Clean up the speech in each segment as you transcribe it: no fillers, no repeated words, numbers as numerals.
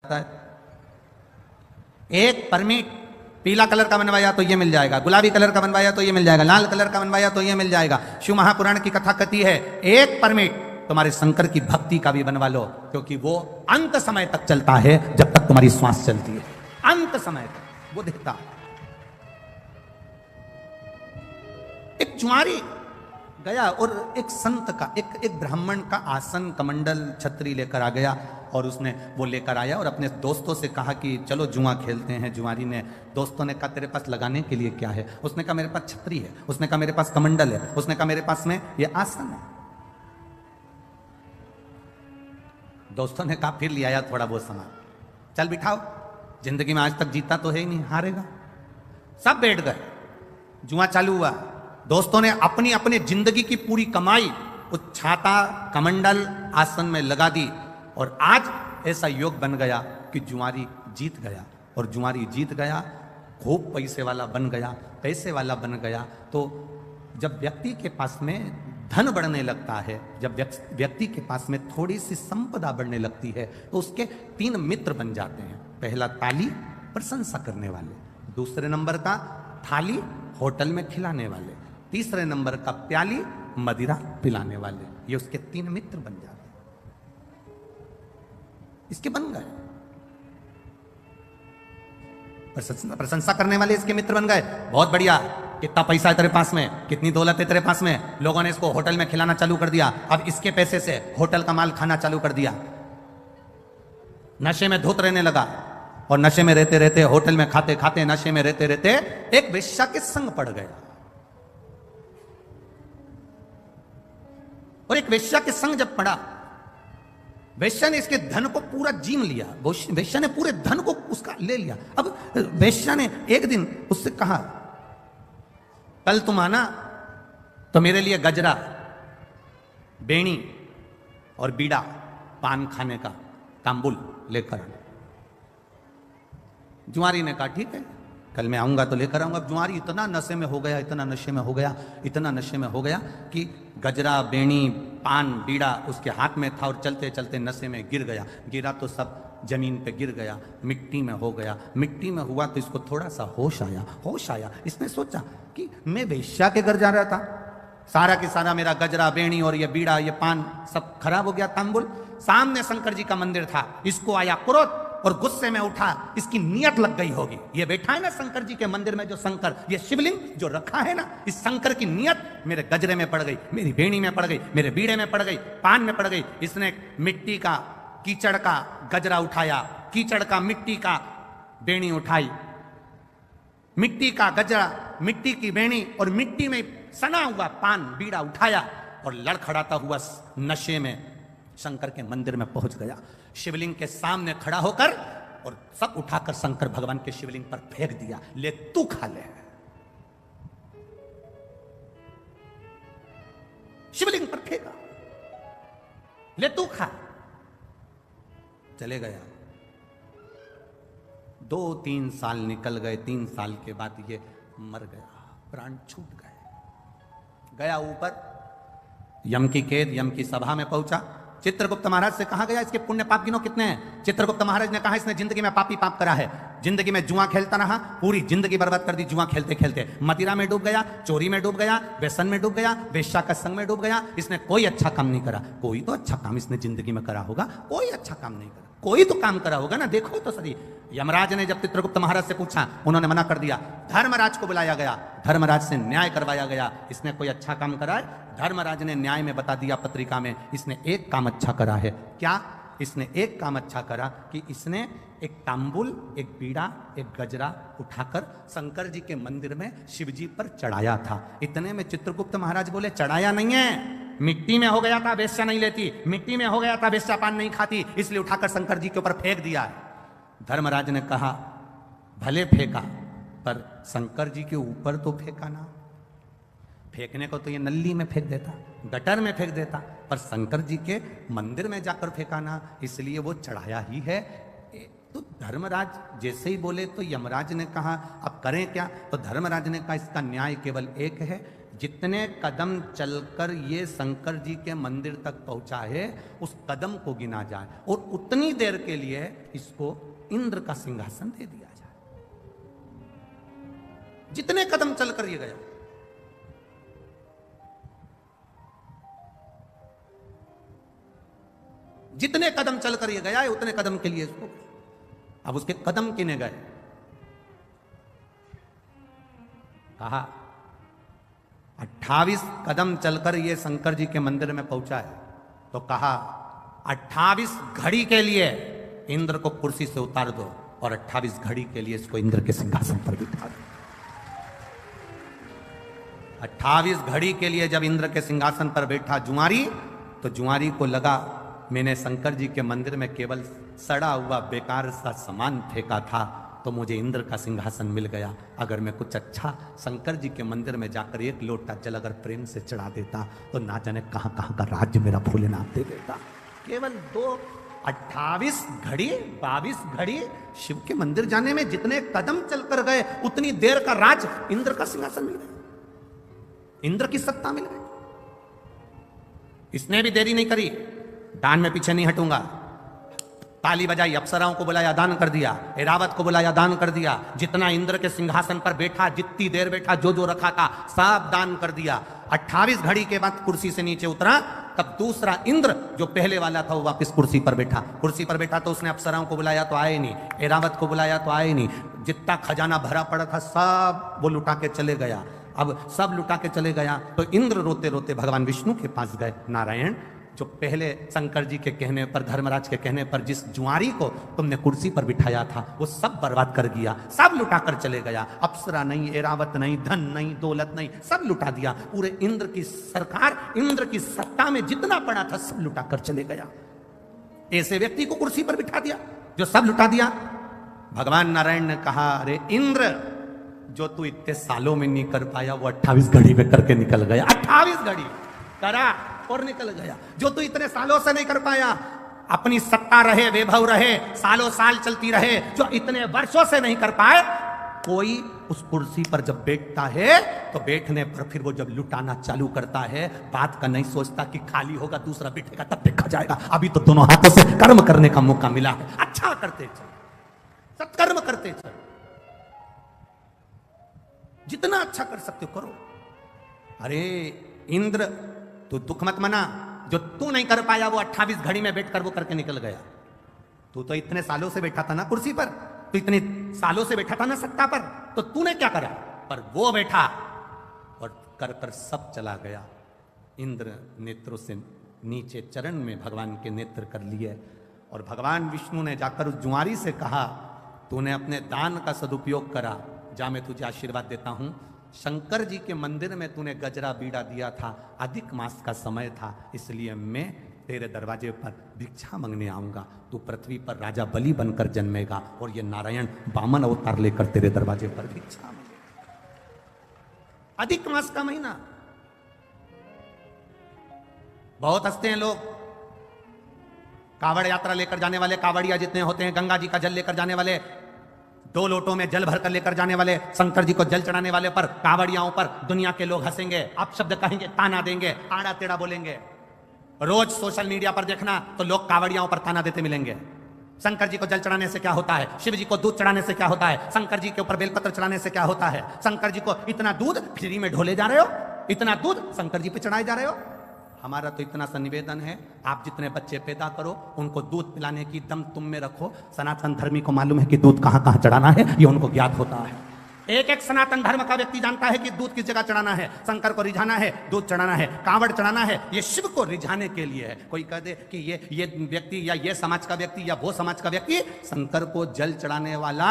है। एक परमिट पीला कलर का बनवाया तो ये मिल जाएगा, गुलाबी कलर का बनवाया तो ये मिल जाएगा, लाल कलर का बनवाया तो ये मिल जाएगा। शिव महापुराण की कथा कहती है एक परमिट तुम्हारे शंकर की भक्ति का भी बनवा लो, क्योंकि वो अंत समय तक चलता है, जब तक तुम्हारी श्वास चलती है, अंत समय तक वो दिखता है। एक जुआरी गया और एक संत का एक ब्राह्मण का आसन कमंडल छतरी लेकर आ गया, और उसने वो लेकर आया और अपने दोस्तों से कहा कि चलो जुआ खेलते हैं। जुआरी ने, दोस्तों ने कहा तेरे पास लगाने के लिए क्या है? उसने कहा मेरे पास छतरी है, उसने कहा मेरे पास कमंडल है, उसने कहा मेरे पास में ये आसन है। दोस्तों ने कहा फिर ले आया थोड़ा बहुत सामान, चल बिठाओ, जिंदगी में आज तक जीता तो है ही नहीं, हारेगा। सब बैठ गए, जुआ चालू हुआ। दोस्तों ने अपनी अपनी जिंदगी की पूरी कमाई उस छाता कमंडल आसन में लगा दी, और आज ऐसा योग बन गया कि जुआरी जीत गया, और जुआरी जीत गया, खूब पैसे वाला बन गया। पैसे वाला बन गया तो जब व्यक्ति के पास में धन बढ़ने लगता है, जब व्यक्ति के पास में थोड़ी सी संपदा बढ़ने लगती है, तो उसके 3 मित्र बन जाते हैं। पहला ताली, प्रशंसा करने वाले, दूसरे नंबर का थाली, होटल में खिलाने वाले, तीसरे नंबर का प्याली, मदिरा पिलाने वाले। ये उसके 3 मित्र बन जाते हैं। इसके बन गए प्रशंसा करने वाले, इसके मित्र बन गए। बहुत बढ़िया, कितना पैसा है तेरे पास में, कितनी दौलत है तेरे पास में। लोगों ने इसको होटल में खिलाना चालू कर दिया, अब इसके पैसे से होटल का माल खाना चालू कर दिया। नशे में धुत रहने लगा, और नशे में रहते रहते, होटल में खाते खाते, नशे में रहते रहते एक वेश्या के संग पड़ गया। और एक वेश्या के संग जब पड़ा, वेश्या ने इसके धन को पूरा जीम लिया, वेश्या ने पूरे धन को उसका ले लिया। अब वेश्या ने एक दिन उससे कहा कल तुम आना तो मेरे लिए गजरा, बेणी और बीड़ा, पान खाने का तांबुल लेकर आना। जुआरी ने कहा ठीक है, कल मैं आऊंगा तो लेकर आऊंगा। जुआरी इतना नशे में हो गया, इतना नशे में हो गया, इतना नशे में हो गया कि गजरा, बेणी, पान, बीड़ा उसके हाथ में था, और चलते चलते नशे में गिर गया। गिरा तो सब जमीन पे गिर गया, मिट्टी में हो गया। मिट्टी में हुआ तो इसको थोड़ा सा होश आया। इसने सोचा कि मैं वेश्या के घर जा रहा था, सारा के सारा मेरा गजरा, बेणी और ये बीड़ा, ये पान सब खराब हो गया, तांबुल। सामने शंकर जी का मंदिर था, इसको आया क्रोध, और गुस्से में उठा, इसकी नियत लग गई होगी। ये बैठा है ना शंकर जी के मंदिर में जो शंकर, ये शिवलिंग जो रखा है ना, इस शंकर की नियत मेरे गजरे में पड़ गई, मेरी बेणी में पड़ गई, मेरे बीड़े में पड़ गई, पान में पड़ गई। इसने मिट्टी का, कीचड़ का गजरा उठाया, कीचड़ का, मिट्टी का बेणी उठाई, मिट्टी का गजरा, मिट्टी की बेणी और मिट्टी में सना हुआ पान, बीड़ा उठाया, और लड़खड़ाता हुआ नशे में शंकर के मंदिर में पहुंच गया। शिवलिंग के सामने खड़ा होकर और सब उठाकर शंकर भगवान के शिवलिंग पर फेंक दिया। ले तू खा ले। शिवलिंग पर फेंका, ले तू खा। चले गया। 2-3 साल निकल गए। 3 साल के बाद ये मर गया, प्राण छूट गए। गया ऊपर, यम की कैद, यम की सभा में पहुंचा। चित्रगुप्त महाराज से कहा गया इसके पुण्य पाप गिनो कितने हैं। चित्रगुप्त महाराज ने कहा इसने जिंदगी में पापी पाप करा है, जिंदगी में जुआ खेलता रहा, पूरी जिंदगी बर्बाद कर दी जुआ खेलते खेलते। मदिरा में डूब गया, चोरी में डूब गया, व्यसन में डूब गया, वेश्या का संग में डूब गया। इसने कोई अच्छा काम नहीं करा। कोई तो अच्छा काम इसने जिंदगी में करा होगा, कोई अच्छा काम नहीं करा, कोई तो काम करा होगा ना, देखो तो सही। यमराज ने जब चित्रगुप्त महाराज से पूछा, उन्होंने मना कर दिया। धर्मराज को बुलाया गया, धर्मराज से न्याय करवाया गया, इसने कोई अच्छा काम करा है। धर्मराज ने न्याय में बता दिया पत्रिका में, इसने एक काम अच्छा करा है। क्या? इसने एक काम अच्छा करा कि इसने एक तांबुल, एक बीड़ा, एक गजरा उठाकर शंकर जी के मंदिर में शिव जी पर चढ़ाया था। इतने में चित्रगुप्त महाराज बोले चढ़ाया नहीं है, मिट्टी में हो गया था, वेश्या नहीं लेती, मिट्टी में हो गया था, वेश्या पान नहीं खाती, इसलिए उठाकर शंकर जी के ऊपर फेंक दिया है। धर्मराज ने कहा भले फेंका, पर शंकर जी के ऊपर तो फेंका ना। फेंकने को तो ये नल्ली में फेंक देता, गटर में फेंक देता, पर शंकर जी के मंदिर में जाकर फेंका ना, इसलिए वो चढ़ाया ही है। तो धर्मराज जैसे ही बोले तो यमराज ने कहा अब करें क्या? तो धर्मराज ने कहा इसका न्याय केवल एक है, जितने कदम चलकर ये शंकर जी के मंदिर तक पहुंचा है उस कदम को गिना जाए और उतनी देर के लिए इसको इंद्र का सिंहासन दे दिया जाए। जितने कदम चलकर ये गया, जितने कदम चलकर ये गया है उतने कदम के लिए इसको, अब उसके कदम किने गए, कहा 28 कदम चलकर ये शंकर जी के मंदिर में पहुंचा है, तो कहा 28 घड़ी के लिए इंद्र को कुर्सी से उतार दो और 28 घड़ी के लिए इसको इंद्र के सिंहासन पर बिठा दो। 28 घड़ी के लिए जब इंद्र के सिंहासन पर बैठा जुआरी, तो जुआरी को लगा मैंने शंकर जी के मंदिर में केवल सड़ा हुआ बेकार सा सामान फेंका था, तो मुझे इंद्र का सिंहासन मिल गया। अगर मैं कुछ अच्छा शंकर जी के मंदिर में जाकर एक लोटा जल अगर प्रेम से चढ़ा देता तो ना जाने कहां कहां का राज्य मेरा भोलेनाथ दे देता। केवल 28 घड़ी 22 घड़ी शिव के मंदिर जाने में जितने कदम चलकर गए उतनी देर का राज इंद्र का सिंहासन मिल गया, इंद्र की सत्ता मिल गई। इसने भी देरी नहीं करी, दान में पीछे नहीं हटूंगा, ताली बजाई, अप्सराओं को बुलाया, दान कर दिया, ऐरावत को बुलाया, दान कर दिया, जितना इंद्र के सिंहासन पर बैठा, जितनी देर बैठा, जो जो रखा था सब दान कर दिया। 28 घड़ी के बाद कुर्सी से नीचे उतरा, तब दूसरा इंद्र जो पहले वाला था वो वापस कुर्सी पर बैठा। कुर्सी पर बैठा तो उसने अप्सराओं को बुलाया तो आए नहीं, ऐरावत को बुलाया तो आए नहीं, जितना खजाना भरा पड़ा था सब वो लुटा के चले गया। अब सब लुटा के चले गया तो इंद्र रोते रोते भगवान विष्णु के पास गए, नारायण जो पहले शंकर जी के कहने पर, धर्मराज के कहने पर जिस जुआरी को तुमने कुर्सी पर बिठाया था वो सब बर्बाद कर दिया, सब लुटा कर चले गया। अप्सरा नहीं, ऐरावत नहीं, धन नहीं, दौलत नहीं, सब लुटा दिया। पूरे इंद्र की सरकार, इंद्र की सत्ता में जितना पड़ा था सब लुटा कर चले गया। ऐसे व्यक्ति को कुर्सी पर बिठा दिया जो सब लुटा दिया। भगवान नारायण ने कहा, अरे इंद्र जो तू इतने सालों में नहीं कर पाया वो 28 घड़ी में करके निकल गया। 28 घड़ी करा और निकल गया। जो तू इतने सालों से नहीं कर पाया, अपनी सत्ता रहे, वैभव रहे, सालों साल चलती रहे, जो इतने वर्षों से नहीं कर पाए, कोई उस कुर्सी पर जब बैठता है तो बैठने पर फिर वो जब लुटाना चालू करता है, बात का नहीं सोचता कि खाली होगा दूसरा बैठेगा तब देखा जाएगा, अभी तो दोनों हाथों से कर्म करने का मौका मिला है, अच्छा करते चल, सत्कर्म करते चल, जितना अच्छा कर सकते हो करो। अरे इंद्र तू दुख मत मना, जो तू नहीं कर पाया वो 28 घड़ी में बैठकर वो करके निकल गया। तू तो इतने सालों से बैठा था ना कुर्सी पर, तू इतने सालों से बैठा था ना सत्ता पर, तो तूने क्या करा, पर वो बैठा और कर कर सब चला गया। इंद्र नेत्रों से नीचे चरण में भगवान के नेत्र कर लिए और भगवान विष्णु ने जाकर उस जुआरी से कहा, तूने अपने दान का सदुपयोग करा, जा मैं तुझे आशीर्वाद देता हूं। शंकर जी के मंदिर में तूने गजरा बीड़ा दिया था, अधिक मास का समय था, इसलिए मैं तेरे दरवाजे पर भिक्षा मांगने आऊंगा। तू पृथ्वी पर राजा बलि बनकर जन्मेगा और ये नारायण वामन अवतार लेकर तेरे दरवाजे पर भिक्षा मांगेगा। अधिक मास का महीना, बहुत हंसते हैं लोग, कावड़ यात्रा लेकर जाने वाले कावड़िया जितने होते हैं, गंगा जी का जल लेकर जाने वाले, 2 लोटों में जल भरकर लेकर जाने वाले, शंकर जी को जल चढ़ाने वाले पर, कावड़ियाओं पर दुनिया के लोग हंसेंगे, अपशब्द कहेंगे, ताना देंगे, आड़ा टेढ़ा बोलेंगे। रोज सोशल मीडिया पर देखना तो लोग कावड़ियाओं पर ताना देते मिलेंगे। शंकर जी को जल चढ़ाने से क्या होता है, शिव जी को दूध चढ़ाने से क्या होता है, शंकर जी के ऊपर बेलपत्र चढ़ाने से क्या होता है, शंकर जी को इतना दूध फ्री में ढोले जा रहे हो, इतना दूध शंकर जी पे चढ़ाए जा रहे हो। हमारा तो इतना सा निवेदन है, आप जितने बच्चे पैदा करो उनको दूध पिलाने की दम तुम में रखो। सनातन धर्मी को मालूम है कि दूध कहां कहां चढ़ाना है, ये उनको ज्ञात होता है। एक एक सनातन धर्म का व्यक्ति जानता है कि दूध किस जगह चढ़ाना है, शंकर को रिझाना है, दूध चढ़ाना है, कांवड़ चढ़ाना है, ये शिव को रिझाने के लिए है। कोई कह दे कि ये व्यक्ति या ये समाज का व्यक्ति या वो समाज का व्यक्ति, शंकर को जल चढ़ाने वाला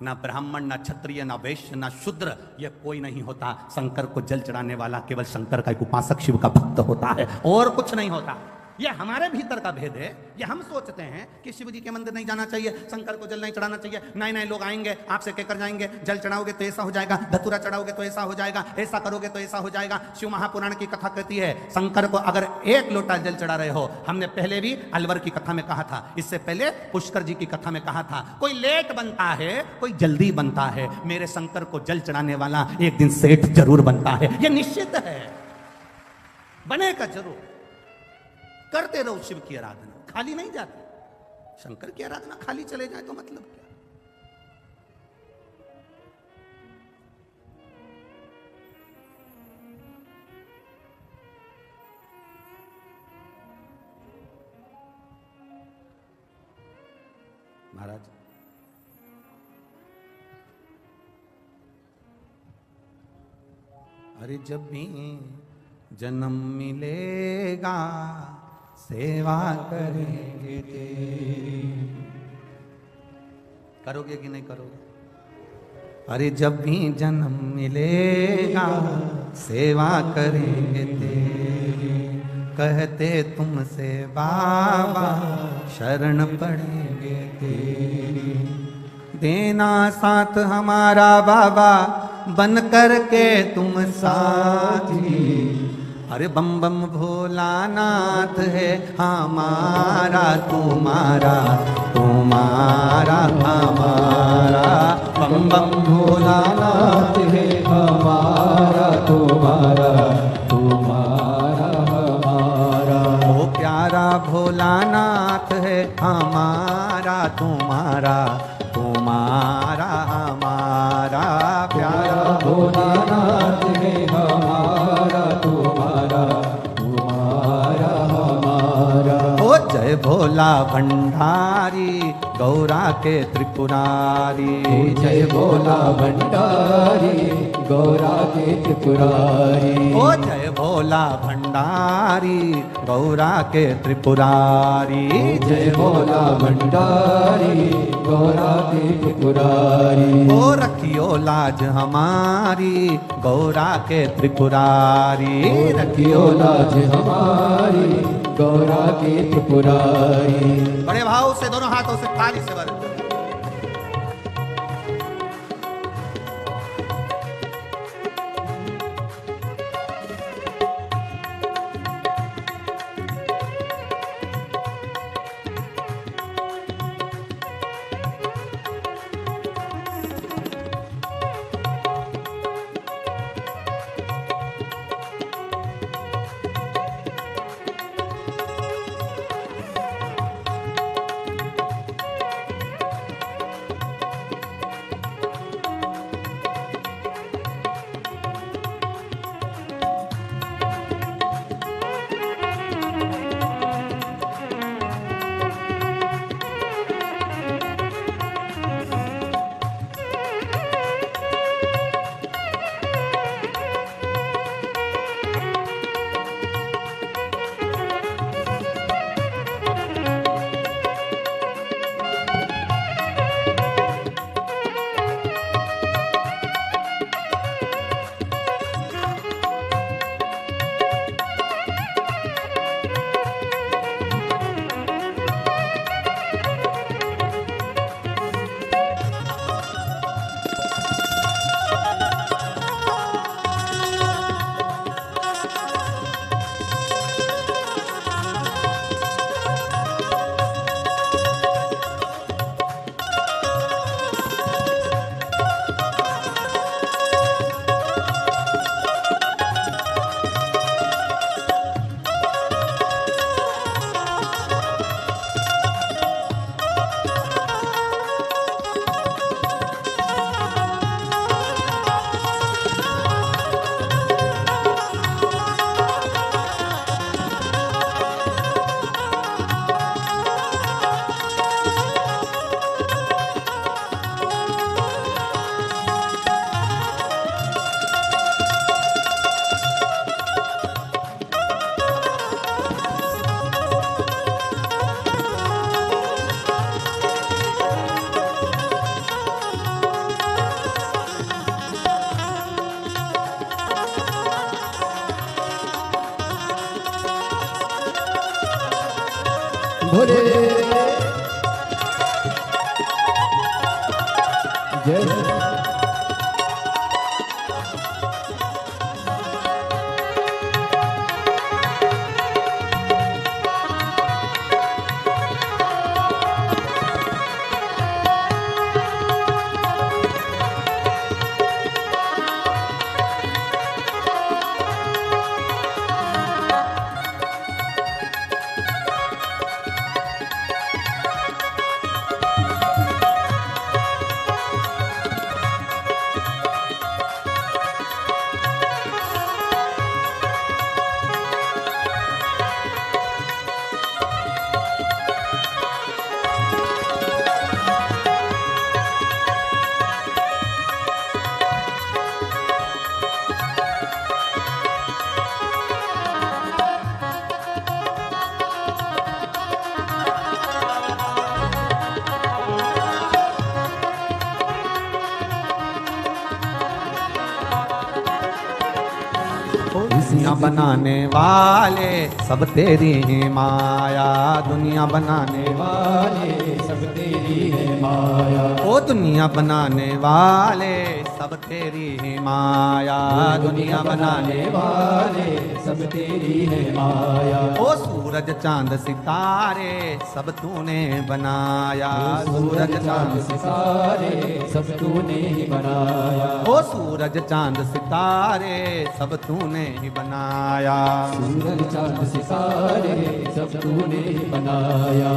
ना ब्राह्मण, ना क्षत्रिय, ना वैश्य, ना शूद्र, ये कोई नहीं होता। शंकर को जल चढ़ाने वाला केवल शंकर का एक उपासक, शिव का भक्त होता है, और कुछ नहीं होता। ये हमारे भीतर का भेद है। ये हम सोचते हैं कि शिव जी के मंदिर नहीं जाना चाहिए, शंकर को जल नहीं चढ़ाना चाहिए, नए नए लोग आएंगे आपसे कहकर जाएंगे जल चढ़ाओगे तो ऐसा हो जाएगा, धतूरा चढ़ाओगे तो ऐसा हो जाएगा, ऐसा करोगे तो ऐसा हो जाएगा। शिव महापुराण की कथा कहती है शंकर को अगर एक लोटा जल चढ़ा रहे हो, हमने पहले भी अलवर की कथा में कहा था, इससे पहले पुष्कर जी की कथा में कहा था, कोई लेट बनता है कोई जल्दी बनता है, मेरे शंकर को जल चढ़ाने वाला एक दिन सेठ जरूर बनता है। यह निश्चित है, बनेगा जरूर। करते रहो शिव की आराधना, खाली नहीं जाती। शंकर की आराधना खाली चले जाए तो मतलब क्या? महाराज अरे जब भी जन्म मिलेगा सेवा करेंगे तेरी। करोगे कि नहीं करोगे? अरे जब भी जन्म मिलेगा सेवा करेंगे तेरी, कहते तुमसे बाबा शरण पड़ेंगे तेरी। देना साथ हमारा बाबा बन करके तुम साथी। अरे बम बम भोलानाथ है हमारा तुम्हारा, तुम्हारा हमारा। बम बम भोलानाथ है हमारा तुम्हारा, तुम्हारा हमारा। ओ प्यारा भोलानाथ है हमारा तुम्हारा, तुम्हारा हमारा। प्यारा भोलानाथ है हमारा तुम्हारा, तुम्हारा हमारा। ओ जय भोला भंडारी गौरा के त्रिपुरारी, जय भोला भंडारी गौरा के त्रिपुरारी। ओ जय भोला भंडारी गौरा के त्रिपुरारी। जय भोला भंडारी गौरा के त्रिपुरारी। ओ रखियो लाज हमारी गौरा के त्रिपुरारी, रखियो लाज हमारी गौरा के त्रिपुरारी। बड़े भाव से दोनों हाथों से ताली से भर। भोले जय दुनिया बनाने वाले सब तेरी ही माया, दुनिया बनाने वाले सब तेरी है माया, ओ दुनिया बनाने वाले सब तेरी ही माया, दुनिया बनाने वाले सब तेरी है माया, ओ सूरज चांद सितारे सब तूने बनाया, सूरज चांद सितारे सब तूने ही बनाया, ओ सूरज चांद सितारे सब तूने ही बनाया, सूरज चांद सितारे सब तूने ही बनाया,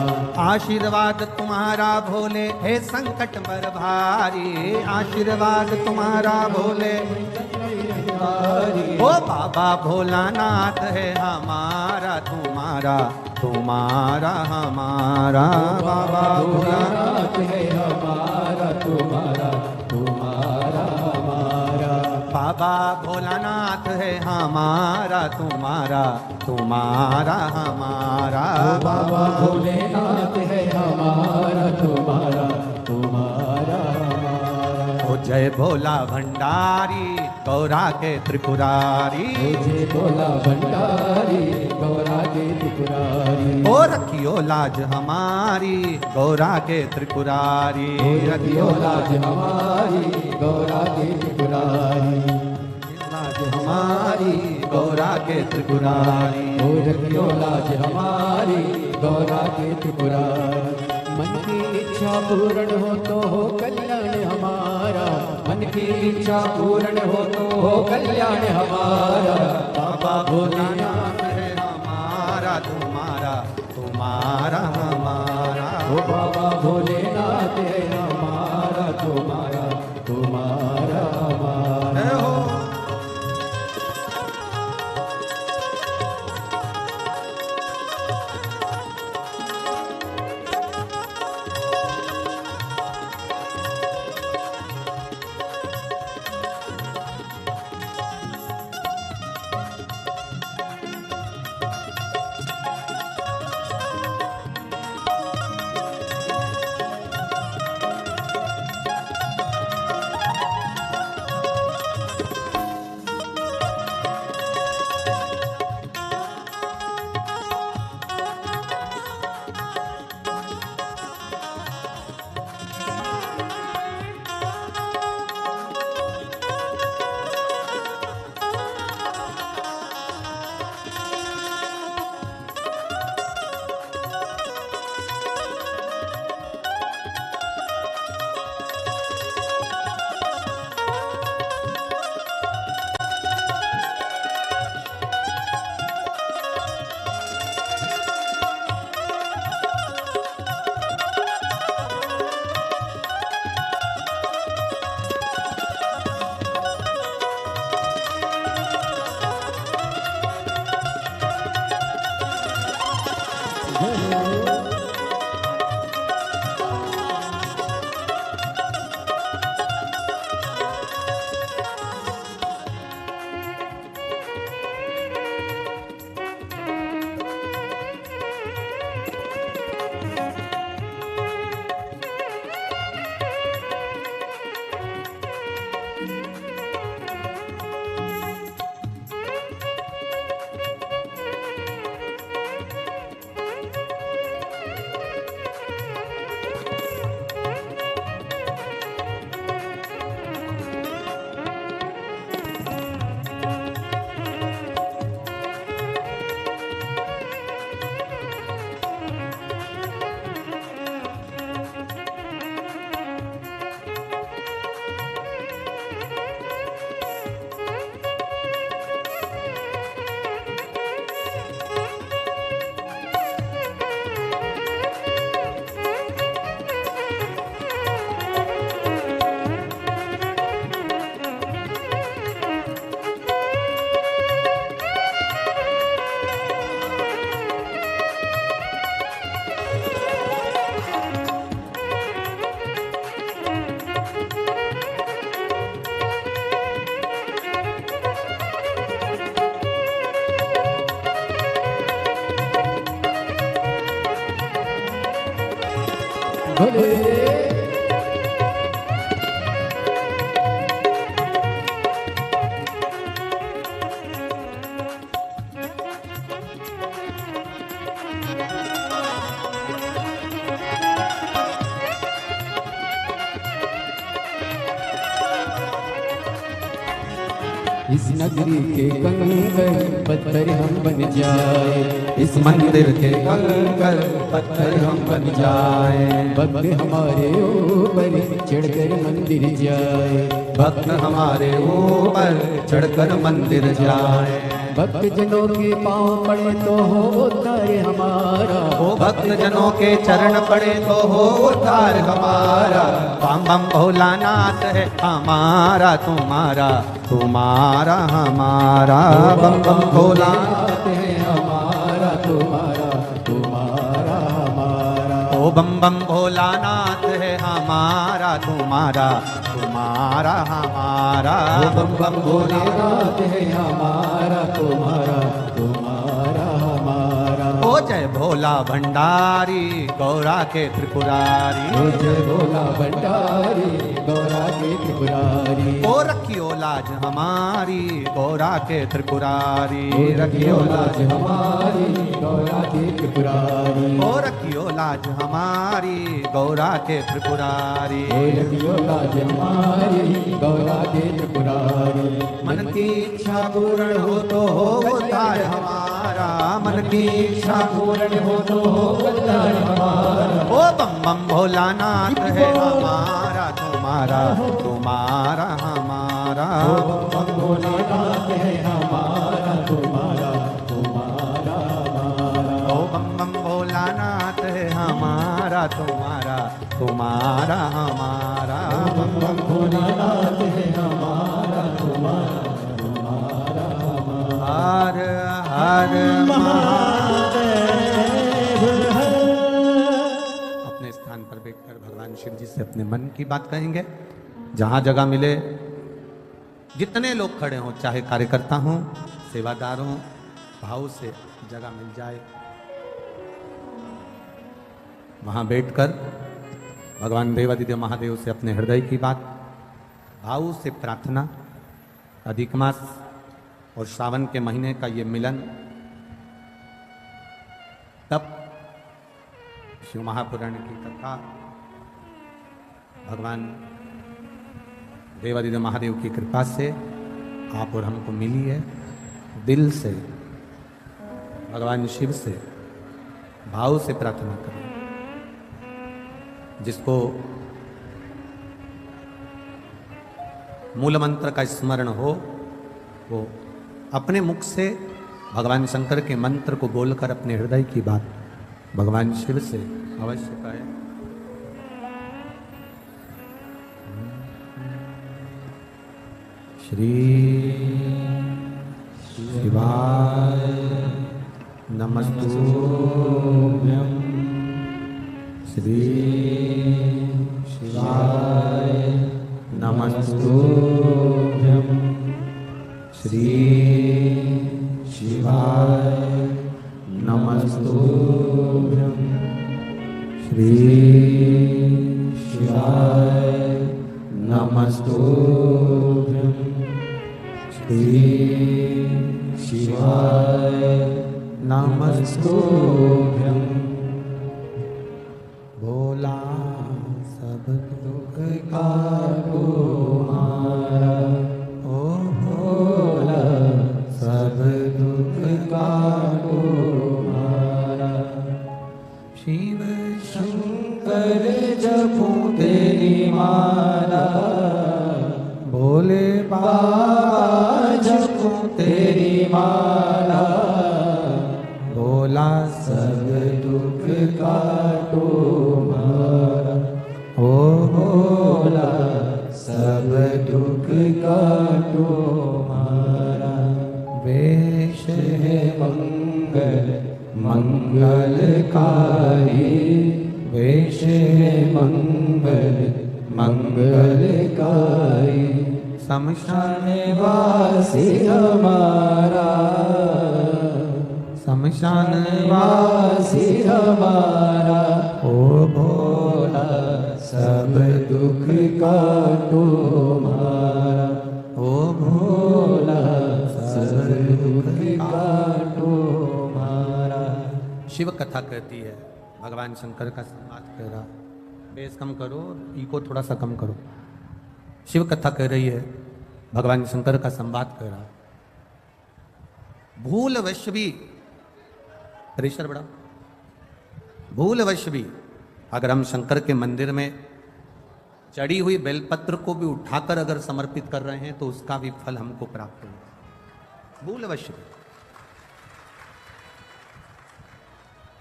आशीर्वाद तुम्हारा भोले है संकट पर भारी, आशीर्वाद तुम्हारा भोले ओ बाबा भोलानाथ है हमारा तुम्हारा, तुम्हारा हमारा, बाबा भोलानाथ है हमारा तुम्हारा, तुम्हारा हमारा, बाबा भोलानाथ है हमारा तुम्हारा, तुम्हारा हमारा, बाबा भोलेनाथ है हमारा तुम्हारा, तुम्हारा हमारा, ओ जय भोला भंडारी गौरा के त्रिपुरारी, जय भोला भंडारी गौरा के त्रिपुरारी, ओ रखियो लाज हमारी गौरा के त्रिपुरारी, रखियो लाज हमारी गौरा के त्रिपुरारी, लाज हमारी गौरा के त्रिपुरारी, ओ रखियो लाज हमारी गौरा के त्रिपुरारी, मन की इच्छा पूर्ण हो तो हो कल्याण हमारा, मन की इच्छा पूर्ण हो तो हो कल्याण हमारा, बाबा भोलानाथ है हमारा तुम्हारा, तुम्हारा हमारा, ओ बाबा भोलेनाथ है हमारा तुम्हारा, तुम्हारा हमारा, जय हो। भोले इस नगरी के कंकर पत्थर हम बन जाए, इस मंदिर के कंकर पत्थर हम बन जाए, भक्त हमारे ऊपर चढ़कर मंदिर जाए, भक्त हमारे ऊपर चढ़कर मंदिर जाए, भक्त जनों के पाँव पड़े तो हो उद्धार हमारा, ओ भक्त जनों के चरण पड़े तो हो उद्धार हमारा, बम बम भोलानाथ है हमारा तुम्हारा, तुम्हारा हमारा, बम बम भोलानाथ है हमारा तुम्हारा, तुम्हारा हमारा, ओ बम बम भोलानाथ है हमारा तुम्हारा, तुम्हारा हमारा, बम बम भोलेनाथ है हमारा तुम्हारा, तुम्हारा हमारा। ओ जय भोला भंडारी गौरा के त्रिपुरारी, ओ जय भोला भंडारी गौरा के त्रिपुरारी, ओ रखियो लाज हमारी गौरा के त्रिपुरारी, ओ रखियो लाज हमारी गौरा के त्रिपुरारी, ओ रखियो लाज हमारी गौरा के त्रिपुरारी, ओ रखियो लाज हमारी गौरा के त्रिपुरारी। मन की इच्छा पूर्ण हो तो हो उद्धार हमारा, मन की इच्छा पूर्ण हो तो हो उद्धार हमारा, ओ बम बम भोलानाथ है हमारा तुम्हारा, तुम्हारा हमारा, बम भोलेनाथ है हमारा तुम्हारा, तुम्हारा हमारा, ओ बम बम भोलानाथ है हमारा तुम्हारा, तुम्हारा हमारा, बम बम भोलेनाथ है हमारा तुम्हारा, तुम्हारा हमारा। हर हर महादेव। अपने स्थान पर बैठकर भगवान शिव जी से अपने मन की बात कहेंगे। जहां जगह मिले, जितने लोग खड़े हों, चाहे कार्यकर्ता हों, सेवादार हों, भाव से जगह मिल जाए, वहां बैठकर भगवान देवादिदेव महादेव से अपने हृदय की बात, भाव से प्रार्थना। अधिक मास और श्रावण के महीने का ये मिलन, तब शिव महापुराण की कथा भगवान देवादिदेव महादेव की कृपा से आप और हमको मिली है। दिल से भगवान शिव से भाव से प्रार्थना करें। जिसको मूल मंत्र का स्मरण हो, वो अपने मुख से भगवान शंकर के मंत्र को बोलकर अपने हृदय की बात भगवान शिव से अवश्य कहे। श्री शिवाय नमस्तुभ्यं, श्री शिवाय नमस्तुभ्यं, श्री शिवाय नमस्तुभ्यं, श्री शिवाय नमस्तुभ्यं, श्री शिवाय नमस्तुभ्यं। भोला सब दुख का तुम्हारा, ओ भोला सब दुख का तुम्हारा। शिव शंकर जपूं तेरी माला, भोले बाबा जपूं तेरी माला, भोला सब दुख का तुम्हारा, ओ भोला सब दुख का तुम्हारा। वेश है मंगल मंगलकारी, वेश है मंगल मंगलकारी। शमशान वासी हमारा, शमशान वासी हमारा, ओ भोला सब दुख काटो मारा, ओ भोला सब दुख काटो मारा। शिव कथा कहती है, भगवान शंकर का संवाद कह रहा। बेस कम करो, इको थोड़ा सा कम करो। शिव कथा कह रही है, भगवान शंकर का संवाद कह रहा। भूलवश भी, प्रेशर बढ़ा, भूलवश भी अगर हम शंकर के मंदिर में चढ़ी हुई बेलपत्र को भी उठाकर अगर समर्पित कर रहे हैं तो उसका भी फल हमको प्राप्त होगा। भूलवश भी।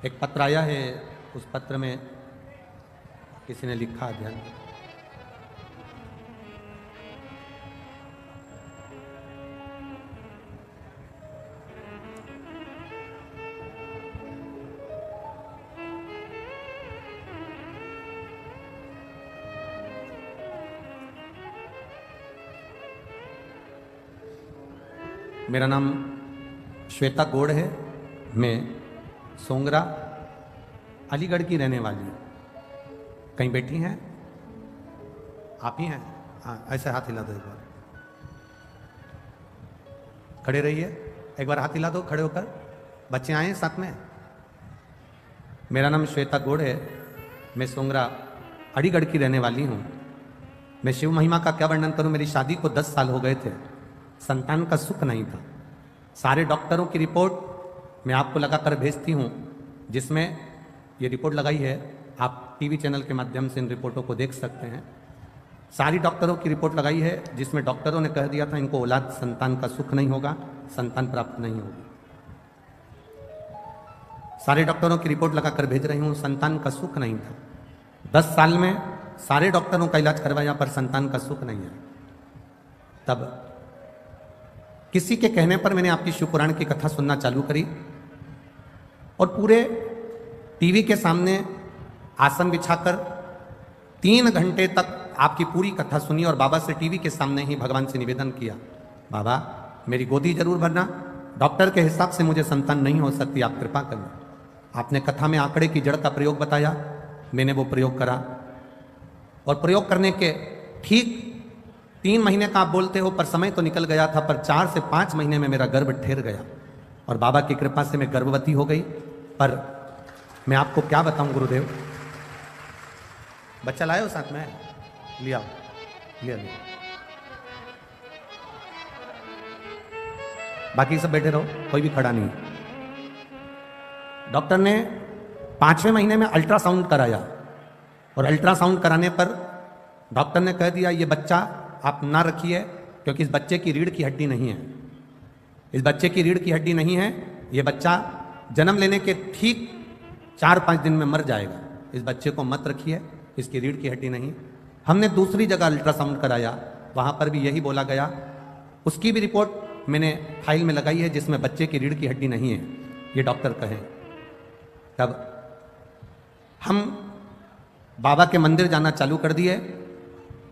एक पत्र आया है, उस पत्र में किसी ने लिखा, ध्यान। मेरा नाम श्वेता गौड़ है, मैं सोंगरा अलीगढ़ की रहने वाली हूँ। कहीं बैठी हैं आप ही हैं? हाँ, ऐसे हाथ हिला दो एक बार, खड़े रहिए, एक बार हाथ हिला दो खड़े होकर। बच्चे आए हैं साथ में? मेरा नाम श्वेता गौड़ है, मैं सोंगरा अलीगढ़ की रहने वाली हूँ। मैं शिव महिमा का क्या वर्णन करूँ। मेरी शादी को 10 साल हो गए थे, संतान का सुख नहीं था। सारे डॉक्टरों की रिपोर्ट मैं आपको लगाकर भेजती हूँ, जिसमें ये रिपोर्ट लगाई है, आप टीवी चैनल के माध्यम से इन रिपोर्टों को देख सकते हैं। सारी डॉक्टरों की रिपोर्ट लगाई है, जिसमें डॉक्टरों ने कह दिया था इनको औलाद संतान का सुख नहीं होगा, संतान प्राप्त नहीं होगी। सारे डॉक्टरों की रिपोर्ट लगाकर भेज रही हूँ, संतान का सुख नहीं था। 10 साल में सारे डॉक्टरों का इलाज करवाया पर संतान का सुख नहीं है। तब किसी के कहने पर मैंने आपकी शिव पुराण की कथा सुनना चालू करी और पूरे टीवी के सामने आसन बिछाकर 3 घंटे तक आपकी पूरी कथा सुनी और बाबा से टीवी के सामने ही भगवान से निवेदन किया, बाबा मेरी गोदी जरूर भरना, डॉक्टर के हिसाब से मुझे संतान नहीं हो सकती, आप कृपा करना। आपने कथा में आंकड़े की जड़ का प्रयोग बताया, मैंने वो प्रयोग करा और प्रयोग करने के ठीक 3 महीने का आप बोलते हो, पर समय तो निकल गया था, पर 4 से 5 महीने में मेरा गर्भ ठहर गया और बाबा की कृपा से मैं गर्भवती हो गई। पर मैं आपको क्या बताऊं गुरुदेव, बच्चा लाए हो साथ में? लिया लिया लिया। बाकी सब बैठे रहो, कोई भी खड़ा नहीं। डॉक्टर ने 5वें महीने में अल्ट्रासाउंड कराया और अल्ट्रासाउंड कराने पर डॉक्टर ने कह दिया ये बच्चा आप ना रखिए, क्योंकि इस बच्चे की रीढ़ की हड्डी नहीं है। इस बच्चे की रीढ़ की हड्डी नहीं है, ये बच्चा जन्म लेने के ठीक 4-5 दिन में मर जाएगा। इस बच्चे को मत रखिए, इसकी रीढ़ की हड्डी नहीं। हमने दूसरी जगह अल्ट्रासाउंड कराया, वहाँ पर भी यही बोला गया। उसकी भी रिपोर्ट मैंने फाइल में लगाई है, जिसमें बच्चे की रीढ़ की हड्डी नहीं है, ये डॉक्टर कहें। तब हम बाबा के मंदिर जाना चालू कर दिए।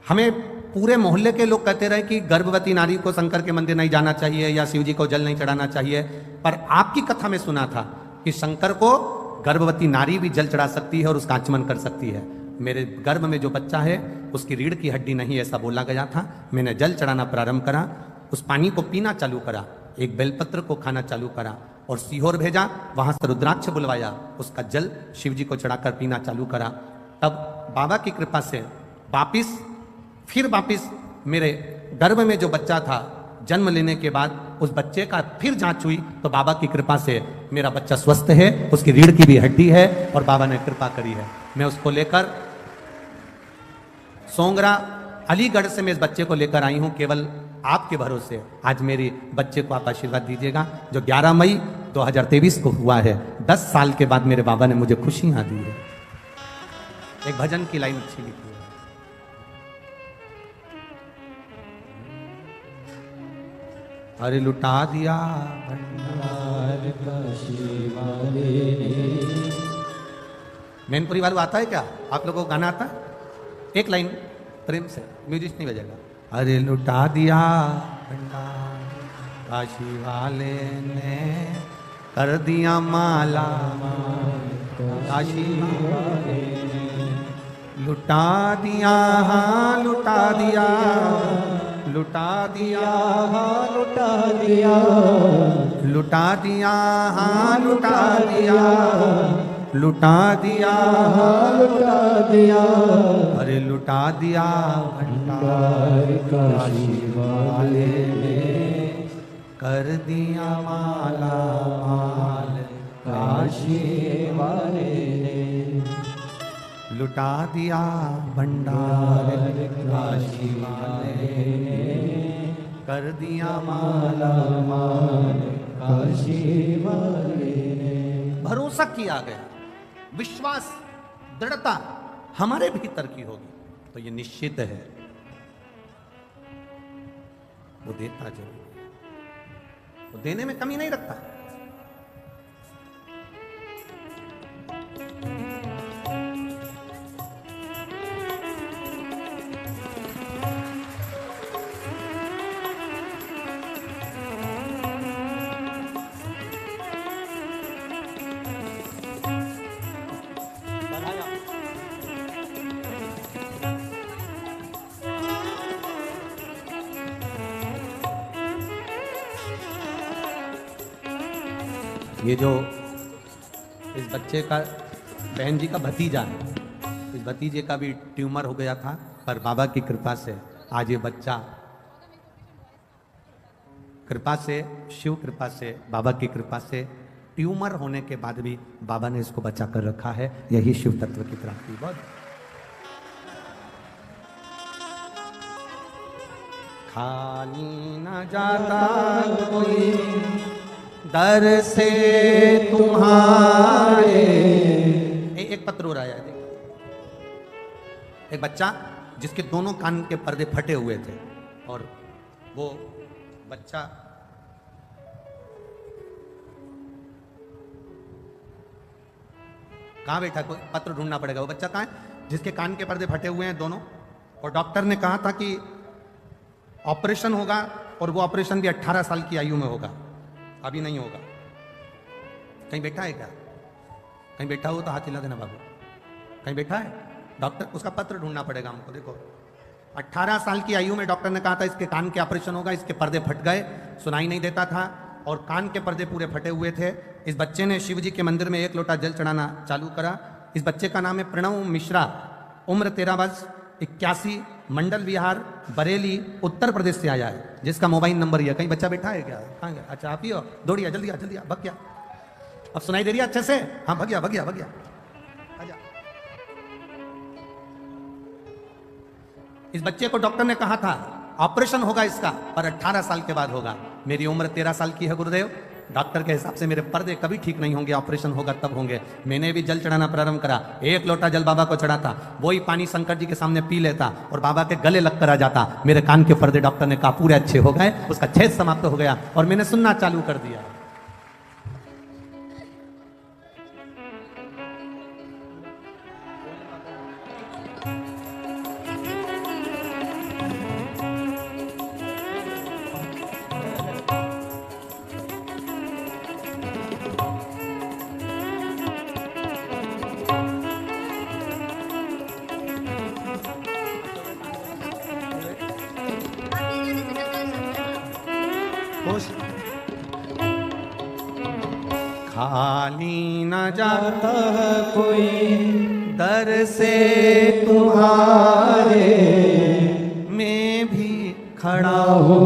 हमें पूरे मोहल्ले के लोग कहते रहे कि गर्भवती नारी को शंकर के मंदिर नहीं जाना चाहिए या शिव जी को जल नहीं चढ़ाना चाहिए, पर आपकी कथा में सुना था कि शंकर को गर्भवती नारी भी जल चढ़ा सकती है और उसका आचमन कर सकती है। मेरे गर्भ में जो बच्चा है उसकी रीढ़ की हड्डी नहीं, ऐसा बोला गया था। मैंने जल चढ़ाना प्रारंभ करा, उस पानी को पीना चालू करा, एक बेलपत्र को खाना चालू करा और सीहोर भेजा, वहां से रुद्राक्ष बुलवाया, उसका जल शिव जी को चढ़ाकर पीना चालू करा। तब बाबा की कृपा से वापिस मेरे गर्भ में जो बच्चा था, जन्म लेने के बाद उस बच्चे का फिर जांच हुई तो बाबा की कृपा से मेरा बच्चा स्वस्थ है, उसकी रीढ़ की भी हड्डी है और बाबा ने कृपा करी है। मैं उसको लेकर सोंगरा अलीगढ़ से मैं इस बच्चे को लेकर आई हूं, केवल आपके भरोसे। आज मेरे बच्चे को आप आशीर्वाद दीजिएगा, जो 11 मई 2023 को हुआ है। 10 साल के बाद मेरे बाबा ने मुझे खुशियां दी है। एक भजन की लाइन अच्छी लिखी है, अरे लुटा दिया भंडार काशी वाले। मैनपुरी वालों आता है क्या? आप लोगों को गाना आता है? एक लाइन प्रेम से, म्यूजिक नहीं बजेगा। अरे लुटा दिया भंडार काशी वाले ने, कर दिया माला काशी वाले ने, लुटा दिया हाँ लुटा दिया, लुटा दिया हाँ लुटा दिया, लुटा दिया हाँ लुटा दिया, लुटा दिया हाँ लुटा दिया, अरे लुटा दिया भंडार काशी वाले ने कर दिया माला माल, काशी वाले ने लुटा दिया भंडार काशी वाले ने कर दिया माला माल काशी वाले ने। भरोसा किया गया, विश्वास दृढ़ता हमारे भीतर की होगी तो ये निश्चित है वो देता जरूर है, वो देने में कमी नहीं रखता। ये जो इस बच्चे का बहन जी का भतीजा है, इस भतीजे का भी ट्यूमर हो गया था, पर बाबा की कृपा से आज ये बच्चा, कृपा से, शिव कृपा से, बाबा की कृपा से ट्यूमर होने के बाद भी बाबा ने इसको बचा कर रखा है। यही शिव तत्व की प्राप्ति। बहुत खाली न जाता कोई दर से तुम्हारे। एक पत्र हो रहा है, एक बच्चा जिसके दोनों कान के पर्दे फटे हुए थे और वो बच्चा कहाँ बैठा, कोई पत्र ढूंढना पड़ेगा। वो बच्चा कहाँ है जिसके कान के पर्दे फटे हुए हैं दोनों, और डॉक्टर ने कहा था कि ऑपरेशन होगा और वो ऑपरेशन भी 18 साल की आयु में होगा, अभी नहीं होगा। कहीं बैठा है क्या? कहीं बैठा हो तो हाथ हिला देना बाबू। कहीं बैठा है? डॉक्टर, उसका पत्र ढूंढना पड़ेगा हमको। देखो 18 साल की आयु में डॉक्टर ने कहा था इसके कान के ऑपरेशन होगा, इसके पर्दे फट गए, सुनाई नहीं देता था और कान के पर्दे पूरे फटे हुए थे। इस बच्चे ने शिव जी के मंदिर में 1 लोटा जल चढ़ाना चालू करा। इस बच्चे का नाम है प्रणव मिश्रा, उम्र 13 वर्ष, 81, मंडल विहार, बरेली, उत्तर प्रदेश से आया है, जिसका मोबाइल नंबर ये। कहीं बच्चा बैठा है क्या? कहाँ गया? अच्छा आप ही हो, दौड़िया जल्दी आ, जल्दी आ, भग गया। अब सुनाई दे रही है अच्छे से? हाँ भग गया, भग गया, भग गया। आजा। इस बच्चे को डॉक्टर ने कहा था ऑपरेशन होगा इसका, पर 18 साल के बाद होगा। मेरी उम्र 13 साल की है गुरुदेव, डॉक्टर के हिसाब से मेरे पर्दे कभी ठीक नहीं होंगे, ऑपरेशन होगा तब होंगे। मैंने भी जल चढ़ाना प्रारंभ करा, 1 लोटा जल बाबा को चढ़ाता, वही पानी शंकर जी के सामने पी लेता और बाबा के गले लग कर आ जाता। मेरे कान के पर्दे डॉक्टर ने कहा पूरे अच्छे हो गए, उसका छेद समाप्त हो गया और मैंने सुनना चालू कर दिया। खाली न जाता कोई दर से तुम्हारे, मैं भी खड़ा हो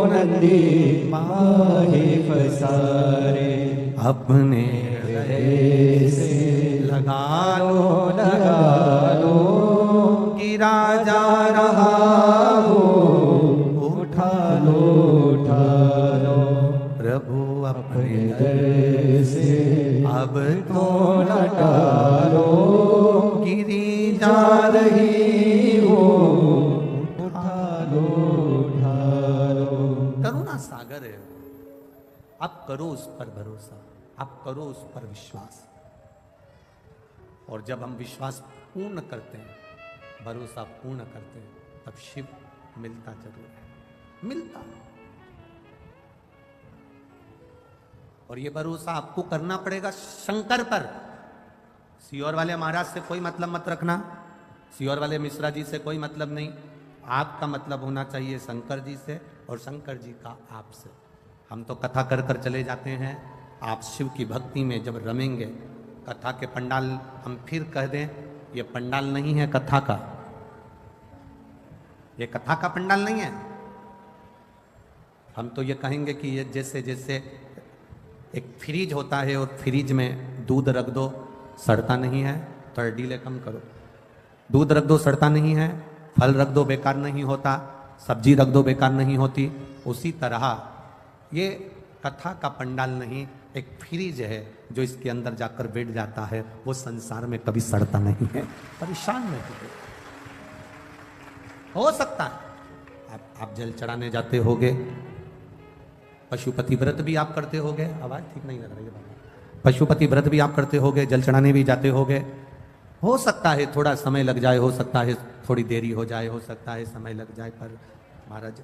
नंदी माहे पसारे। अपने हृदय से लगा लो, लगा लो, गिरा जा रहा हो, उठा लो, उठा लो। प्रभु अपने हृदय से अब तो न टालो, गिरी जा रही हो, उठा लो, उठा लो। करुणा सागर है। आप करो उस पर भरोसा, आप करो उस पर विश्वास, और जब हम विश्वास पूर्ण करते हैं, भरोसा पूर्ण करते हैं, तब शिव मिलता जरूर है, मिलता। और ये भरोसा आपको करना पड़ेगा शंकर पर। सियोर वाले महाराज से कोई मतलब मत रखना, सीहोर वाले मिश्रा जी से कोई मतलब नहीं, आपका मतलब होना चाहिए शंकर जी से और शंकर जी का आपसे। हम तो कथा कर कर चले जाते हैं, आप शिव की भक्ति में जब रमेंगे, कथा के पंडाल, हम फिर कह दें ये पंडाल नहीं है कथा का, ये कथा का पंडाल नहीं है। हम तो ये कहेंगे कि ये जैसे जैसे एक फ्रिज होता है और फ्रिज में दूध रख दो सड़ता नहीं है, थोड़ा डीले कम करो, दूध रख दो सड़ता नहीं है, फल रख दो बेकार नहीं होता, सब्जी रख दो बेकार नहीं होती, उसी तरह ये कथा का पंडाल नहीं, एक फ्रिज है जो इसके अंदर जाकर बैठ जाता है, वो संसार में कभी सड़ता नहीं है, परेशान नहीं हो सकता है। आप जल चढ़ाने जाते होगे, पशुपति व्रत भी आप करते होगे, आवाज ठीक नहीं लग रही है बाबा, पशुपति व्रत भी आप करते होगे, जल चढ़ाने भी जाते होगे, हो सकता है थोड़ा समय लग जाए, हो सकता है थोड़ी देरी हो जाए, हो सकता है समय लग जाए, पर महाराज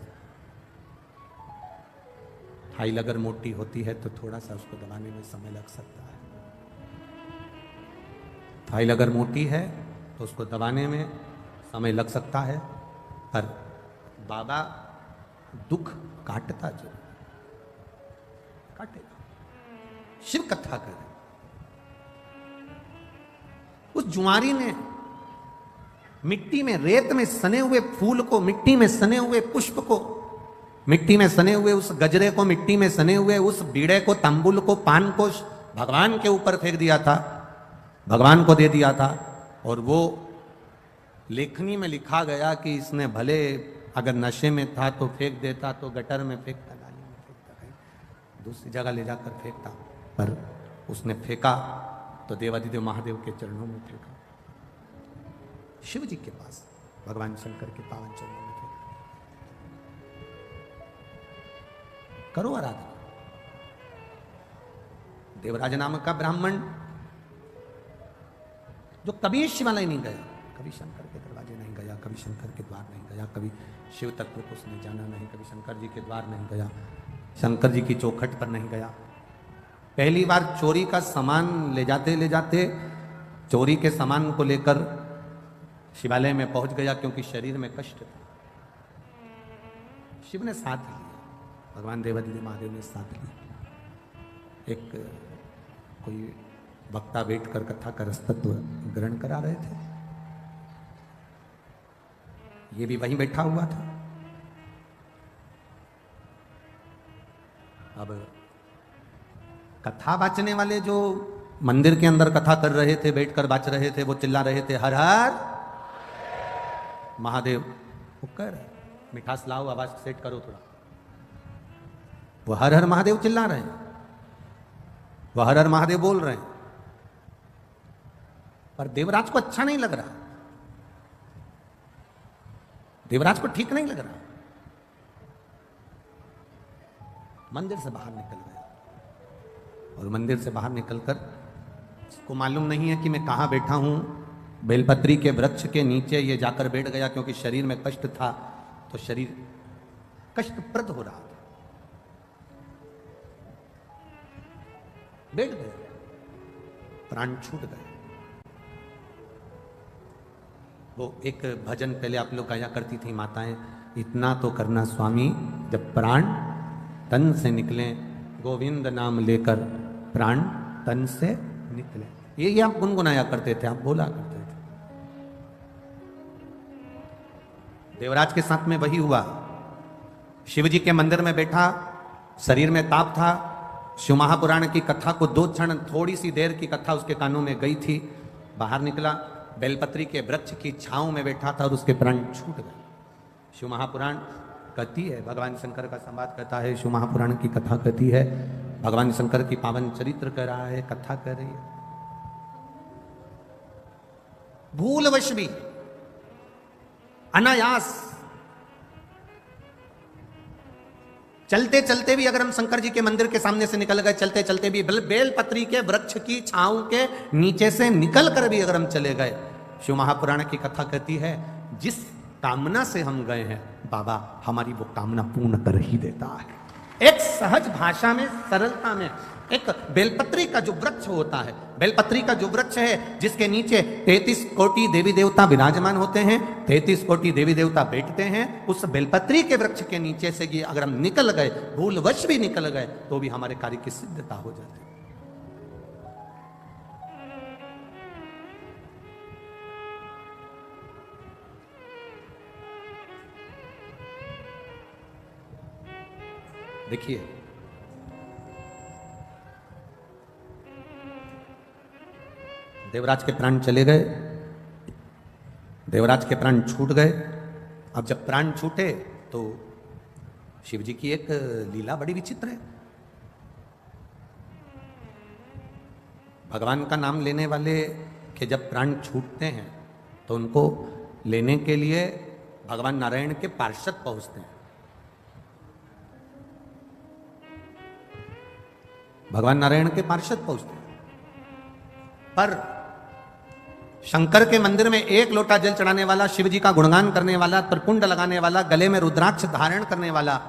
फाइल अगर मोटी होती है तो थोड़ा सा उसको दबाने में समय लग सकता है। फाइल अगर मोटी है तो उसको दबाने में समय लग सकता है, पर बाबा दुख काटता जो काटेगा। शिव कथा करे, उस जुआरी ने मिट्टी में, रेत में सने हुए फूल को, मिट्टी में सने हुए पुष्प को, मिट्टी में सने हुए उस गजरे को, मिट्टी में सने हुए उस बीड़े को, तंबुल को, पान को भगवान के ऊपर फेंक दिया था, भगवान को दे दिया था। और वो लेखनी में लिखा गया कि इसने भले अगर नशे में था तो फेंक देता, तो गटर में फेंकता, नाली में फेंकता, कहीं दूसरी जगह ले जाकर फेंकता, पर उसने फेंका तो देवादिदेव महादेव के चरणों में फेंका, शिव जी के पास, भगवान शंकर के पावन चरणों में फेंका। करो आराधना। देवराज नामक का ब्राह्मण जो कभी शिवालय नहीं गया, कभी शंकर के दरवाजे नहीं गया, कभी शंकर के द्वार नहीं गया, कभी शिव तत्व को उसने जाना नहीं, कभी शंकर जी के द्वार नहीं गया, शंकर जी की चौखट पर नहीं गया, पहली बार चोरी का सामान ले जाते चोरी के सामान को लेकर शिवालय में पहुंच गया, क्योंकि शरीर में कष्ट था। शिव ने साथ लिया, भगवान देवादिदेव महादेव ने साथ लिया। एक कोई वक्ता बैठकर कथा का रसतत्व ग्रहण करा रहे थे, ये भी वहीं बैठा हुआ था। अब कथा बाचने वाले जो मंदिर के अंदर कथा कर रहे थे, बैठकर बाच रहे थे, वो चिल्ला रहे थे हर हर महादेव। वो कर मिठास लाओ, आवाज सेट करो थोड़ा। वो हर हर महादेव चिल्ला रहे हैं, वो हर हर महादेव बोल रहे हैं, पर देवराज को अच्छा नहीं लग रहा, देवराज को ठीक नहीं लग रहा। मंदिर से बाहर निकल गया, और मंदिर से बाहर निकलकर उसको मालूम नहीं है कि मैं कहां बैठा हूं। बेलपत्री के वृक्ष के नीचे ये जाकर बैठ गया, क्योंकि शरीर में कष्ट था, तो शरीर कष्टप्रद हो रहा था, बैठ गया, प्राण छूट गए। वो एक भजन पहले आप लोग गाया करती थी माताएं, इतना तो करना स्वामी जब प्राण तन से निकले, गोविंद नाम लेकर प्राण तन से निकले। ये आप गुनगुनाया करते थे, आप बोला करते थे। देवराज के साथ में वही हुआ। शिव जी के मंदिर में बैठा, शरीर में ताप था, शिव महापुराण की कथा को 2 क्षण, थोड़ी सी देर की कथा उसके कानों में गई थी, बाहर निकला, बेलपत्री के वृक्ष की छांव में बैठा था और उसके प्राण छूट गए। शिव महापुराण कहती है, भगवान शंकर का संवाद कहता है, शिव महापुराण की कथा कहती है, भगवान शंकर की पावन चरित्र कह रहा है, कथा कह रही है। भूलवश भी, अनायास, चलते चलते भी अगर हम शंकर जी के मंदिर के सामने से निकल गए, चलते चलते भी बेलपत्री के वृक्ष की छांव के नीचे से निकल कर भी अगर हम चले गए, शिव महापुराण की कथा कहती है, जिस कामना से हम गए हैं बाबा हमारी वो कामना पूर्ण कर ही देता है। एक सहज भाषा में, सरलता में, एक बेलपत्री का जो वृक्ष होता है, बेलपत्री का जो वृक्ष है जिसके नीचे 33 कोटि देवी देवता विराजमान होते हैं, 33 कोटि देवी देवता बैठते हैं, उस बेलपत्री के वृक्ष के नीचे से ये अगर हम निकल गए, भूलवश भी निकल गए, तो भी हमारे कार्य की सिद्धता हो जाती है। देखिए, देवराज के प्राण चले गए, देवराज के प्राण छूट गए। अब जब प्राण छूटे तो शिव जी की एक लीला बड़ी विचित्र है। भगवान का नाम लेने वाले के जब प्राण छूटते हैं तो उनको लेने के लिए भगवान नारायण के पार्षद पहुंचते हैं। भगवान नारायण के पार्षद पहुंचते हैं, पर शंकर के मंदिर में एक लोटा जल चढ़ाने वाला, शिव जी का गुणगान करने वाला, त्रिपुंड लगाने वाला, गले में रुद्राक्ष धारण करने वाला,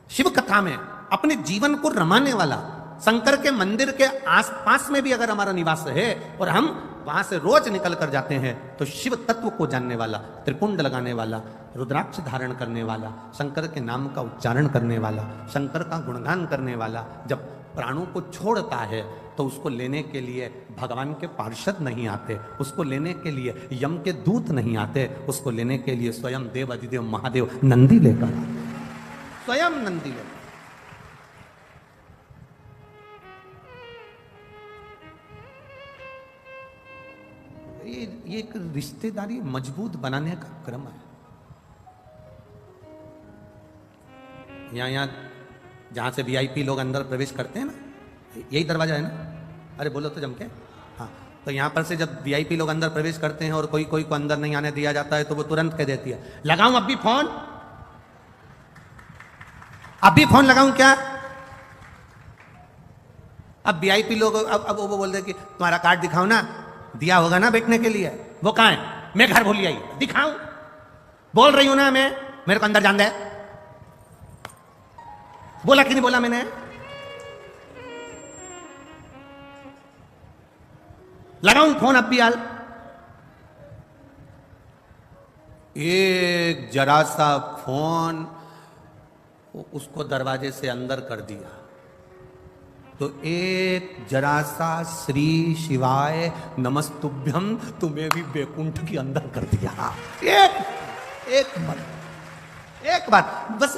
शिव कथा में अपने जीवन को रमाने वाला, शंकर के मंदिर के आसपास में भी अगर हमारा निवास है और हम वहां से रोज निकल कर जाते हैं, तो शिव तत्व को जानने वाला, त्रिपुंड लगाने वाला, रुद्राक्ष धारण करने वाला, शंकर के नाम का उच्चारण करने वाला, शंकर का गुणगान करने वाला जब प्राणों को छोड़ता है तो उसको लेने के लिए भगवान के पार्षद नहीं आते, उसको लेने के लिए यम के दूत नहीं आते, उसको लेने के लिए स्वयं देव अधिदेव महादेव नंदी लेकर आते, स्वयं नंदी लेकर। ये एक रिश्तेदारी मजबूत बनाने का क्रम है। यहाँ जहां से वीआईपी लोग अंदर प्रवेश करते हैं ना, यही दरवाजा है ना, अरे बोलो तो जम के, हाँ, तो यहाँ पर से जब वीआईपी लोग अंदर प्रवेश करते हैं और कोई कोई को अंदर नहीं आने दिया जाता है तो वो तुरंत कह देती है, लगाऊं अब भी फोन, अब भी फोन लगाऊं क्या? अब वीआईपी लोग अब वो बोल दे कि तुम्हारा कार्ड दिखाओ ना, दिया होगा ना बैठने के लिए, वो कहां है? मैं घर भूल आई, दिखाऊं? बोल रही हूं ना मैं, मेरे को अंदर जान दे। बोला कि नहीं बोला मैंने? लगाऊं फोन अब भी हाल? एक जरा सा फोन उसको दरवाजे से अंदर कर दिया, तो एक जरा सा श्री शिवाय नमस्तुभ्यम तुम्हें भी बैकुंठ के अंदर कर दिया। एक बात बस,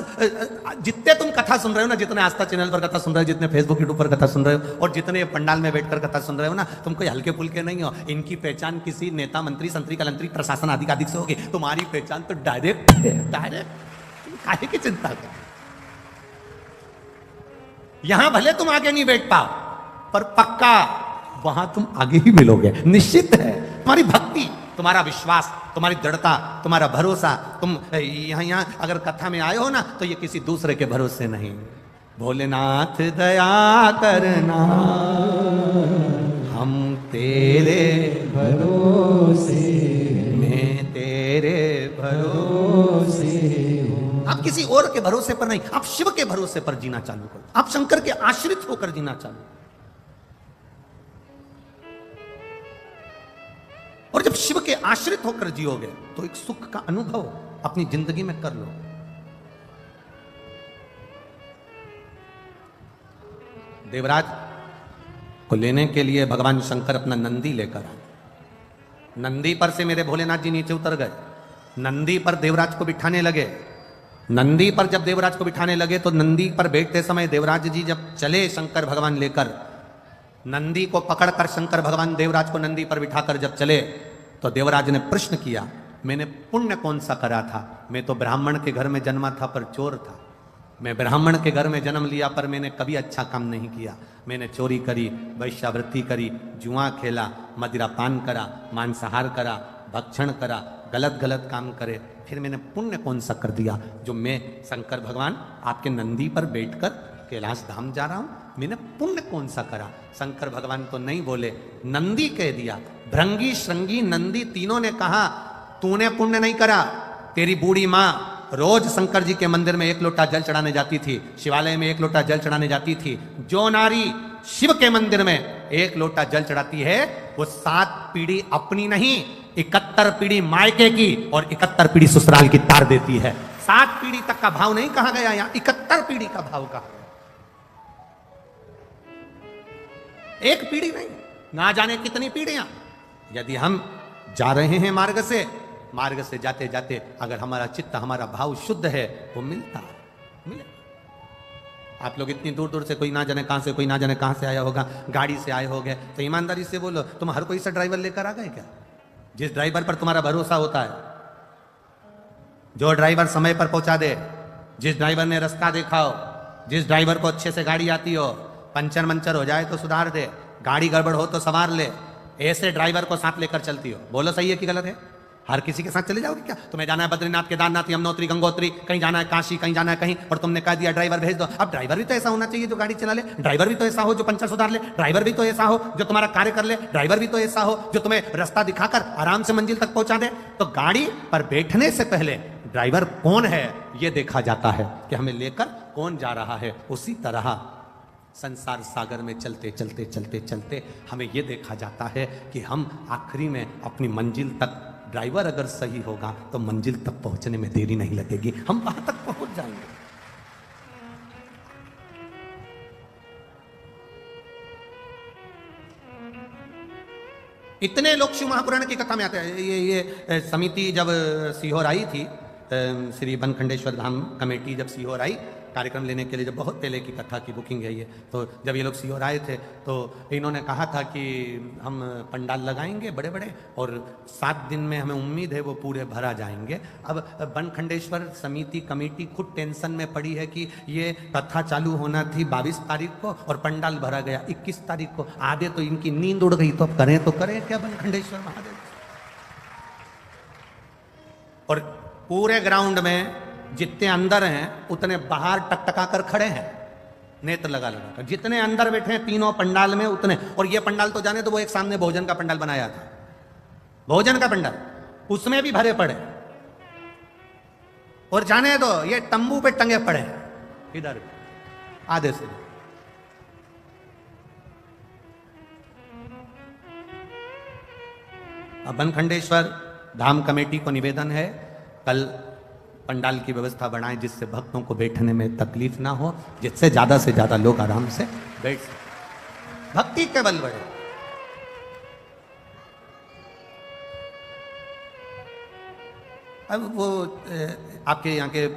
जितने तुम कथा सुन रहे हो ना, जितने आस्था चैनल पर कथा सुन रहे हो, जितने फेसबुक यूट्यूब पर कथा सुन रहे हो, और जितने पंडाल में बैठकर कथा सुन रहे हो ना, तुम कोई हल्के फुल्के नहीं हो। इनकी पहचान किसी नेता, मंत्री, संतरी, कलंतरी, प्रशासन आदि आदि से होगी। तुम्हारी पहचान तो डायरेक्ट है, डायरेक्ट। काहे की चिंता कर? यहां भले तुम आगे नहीं बैठ पाओ, पर पक्का वहां तुम आगे ही मिलोगे, निश्चित है। तुम्हारी भक्ति, तुम्हारा विश्वास, तुम्हारी दृढ़ता, तुम्हारा भरोसा, तुम यहां अगर कथा में आए हो ना, तो ये किसी दूसरे के भरोसे नहीं। भोलेनाथ दया करना, हम तेरे भरोसे, मैं तेरे भरोसे। आप किसी और के भरोसे पर नहीं, आप शिव के भरोसे पर जीना चालू करो। आप शंकर के आश्रित होकर जीना चालू। और जब शिव के आश्रित होकर जियोगे तो एक सुख का अनुभव अपनी जिंदगी में कर लो। देवराज को लेने के लिए भगवान शंकर अपना नंदी लेकर आए। नंदी पर से मेरे भोलेनाथ जी नीचे उतर गए, नंदी पर देवराज को बिठाने लगे। नंदी पर जब देवराज को बिठाने लगे तो नंदी पर बैठते समय देवराज जी जब चले शंकर भगवान लेकर, नंदी को पकड़कर शंकर भगवान देवराज को नंदी पर बिठाकर जब चले, तो देवराज ने प्रश्न किया, मैंने पुण्य कौन सा करा था? मैं तो ब्राह्मण के घर में जन्मा था पर चोर था। मैं ब्राह्मण के घर में जन्म लिया पर मैंने कभी अच्छा काम नहीं किया। मैंने चोरी करी, वैश्यावृत्ति करी, जुआ खेला, मदिरा पान करा, मांसाहार करा, भक्षण करा, गलत गलत काम करे। फिर मैंने पुण्य कौन सा कर दिया जो मैं शंकर भगवान आपके नंदी पर बैठकर कैलाश धाम जा रहा हूं? मैंने पुण्य कौन सा करा? शंकर भगवान तो नहीं बोले, नंदी कह दिया। भृंगी, श्रृंगी, नंदी तीनों ने कहा, तूने पुण्य नहीं करा, तेरी बूढ़ी माँ रोज शंकर जी के मंदिर में एक लोटा जल चढ़ाने जाती थी, शिवालय में एक लोटा जल चढ़ाने जाती थी। जो नारी शिव के मंदिर में एक लोटा जल चढ़ाती है वो 7 पीढ़ी अपनी नहीं 71 पीढ़ी मायके की और 71 पीढ़ी ससुराल की तार देती है। 7 पीढ़ी तक का भाव नहीं कहा गया, यहां 71 पीढ़ी का भाव कहा गया। एक पीढ़ी नहीं, ना जाने कितनी पीढ़ियां। यदि हम जा रहे हैं मार्ग से जाते जाते अगर हमारा चित्त, हमारा भाव शुद्ध है वो मिलेगा। आप लोग इतनी दूर दूर से, कोई ना जाने कहां से, कोई ना जाने कहां से आया होगा, गाड़ी से आए होगे, तो ईमानदारी से बोलो, तुम हर कोई सा ड्राइवर लेकर आ गए क्या? जिस ड्राइवर पर तुम्हारा भरोसा होता है, जो ड्राइवर समय पर पहुंचा दे, जिस ड्राइवर ने रास्ता देखा हो, जिस ड्राइवर को अच्छे से गाड़ी आती हो, पंचर मंचर हो जाए तो सुधार दे, गाड़ी गड़बड़ हो तो संवार ले, ऐसे ड्राइवर को साथ लेकर चलती हो। बोलो सही है कि गलत है? हर किसी के साथ चले जाओगे क्या? तुम्हें जाना है बद्रीनाथ, केदारनाथ, यमुनोत्री, गंगोत्री, कहीं जाना है काशी, कहीं जाना है कहीं, और तुमने कह दिया ड्राइवर भेज दो। अब ड्राइवर भी तो ऐसा होना चाहिए जो गाड़ी चला ले, ड्राइवर भी तो ऐसा हो जो पंचर सुधार ले, ड्राइवर भी तो ऐसा हो जो तुम्हारा कार्य कर ले, ड्राइवर भी तो ऐसा हो जो तुम्हें रास्ता दिखाकर आराम से मंजिल तक पहुंचा दे। तो गाड़ी पर बैठने से पहले ड्राइवर कौन है ये देखा जाता है कि हमें लेकर कौन जा रहा है। उसी तरह संसार सागर में चलते चलते चलते चलते हमें यह देखा जाता है कि हम आखिरी में अपनी मंजिल तक, ड्राइवर अगर सही होगा तो मंजिल तक पहुंचने में देरी नहीं लगेगी, हम वहां तक पहुंच जाएंगे। इतने लोग शिव महापुराण की कथा में आते हैं। ये समिति जब सीहोर आई थी, श्री बनखंडेश्वर धाम कमेटी जब सीहोर आई कार्यक्रम लेने के लिए, जब बहुत पहले की कथा की बुकिंग है ये, तो जब ये लोग सीहोर आए थे तो इन्होंने कहा था कि हम पंडाल लगाएंगे बड़े बड़े और 7 दिन में हमें उम्मीद है वो पूरे भरा जाएंगे। अब बनखंडेश्वर समिति कमेटी खुद टेंशन में पड़ी है कि ये कथा चालू होना थी 22 तारीख को और पंडाल भरा गया 21 तारीख को। आधे तो इनकी नींद उड़ गई, तो अब करें तो करें क्या बनखंडेश्वर महादेव। और पूरे ग्राउंड में जितने अंदर हैं उतने बाहर टकटका कर खड़े हैं, नेत्र लगा लगा कर। जितने अंदर बैठे हैं तीनों पंडाल में उतने, और ये पंडाल तो जाने तो वो एक सामने भोजन का पंडाल बनाया था, भोजन का पंडाल, उसमें भी भरे पड़े। और जाने दो ये तंबू पे टंगे पड़े इधर आधे से। अब बनखंडेश्वर धाम कमेटी को निवेदन है, कल पंडाल की व्यवस्था बनाएं जिससे भक्तों को बैठने में तकलीफ ना हो, जिससे ज्यादा से ज्यादा लोग आराम से बैठ सकें, भक्ति के बल बढ़े। अब वो आपके यहाँ के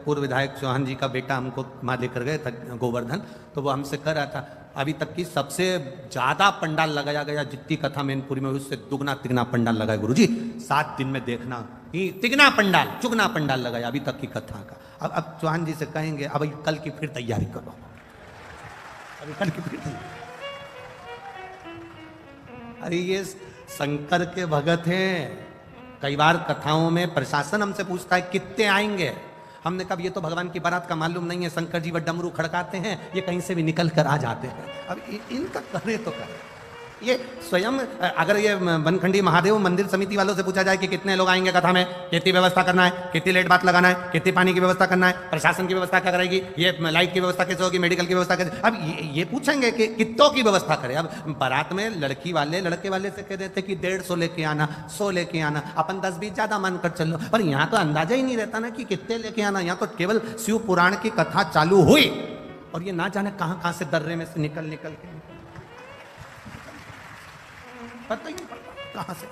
पूर्व विधायक चौहान जी का बेटा हमको वहाँ लेकर गए था गोवर्धन, तो वो हमसे कह रहा था अभी तक की सबसे ज्यादा पंडाल लगाया गया जितनी कथा मैनपुरी में, उससे दुगना तिगना पंडाल लगाया गुरुजी। 7 दिन में देखना तिगना पंडाल चुगना पंडाल लगाया अभी तक की कथा का। अब चौहान जी से कहेंगे अब कल की फिर तैयारी करो, अभी कल की फिर तैयारी। अरे ये शंकर के भगत हैं। कई बार कथाओं में प्रशासन हमसे पूछता है कितने आएंगे, हमने कहा ये तो भगवान की बारात का मालूम नहीं है, शंकर जी वो डमरू खड़काते हैं, ये कहीं से भी निकल कर आ जाते हैं। अब इनका करे तो करे। ये स्वयं अगर ये बनखंडी महादेव मंदिर समिति वालों से पूछा जाए कि कितने लोग आएंगे कथा में, कितनी व्यवस्था करना है, कितनी लेट बात लगाना है, कितनी पानी की व्यवस्था करना है, प्रशासन की व्यवस्था क्या करेगी, ये लाइट की व्यवस्था कैसे होगी, मेडिकल की व्यवस्था कैसे। अब ये पूछेंगे कि कितनों की व्यवस्था करें। अब बारात में लड़की वाले लड़के वाले से कह देते कि 150 लेके आना, 100 लेके आना, अपन 10-20 ज्यादा मानकर चलो। पर यहाँ तो अंदाजा ही नहीं रहता ना कि कितने लेके आना। यहाँ तो केवल शिव पुराण की कथा चालू हुई और ये ना जाने कहां कहां से दर्रे में से निकल के पता ही नहीं पड़ता कहां से।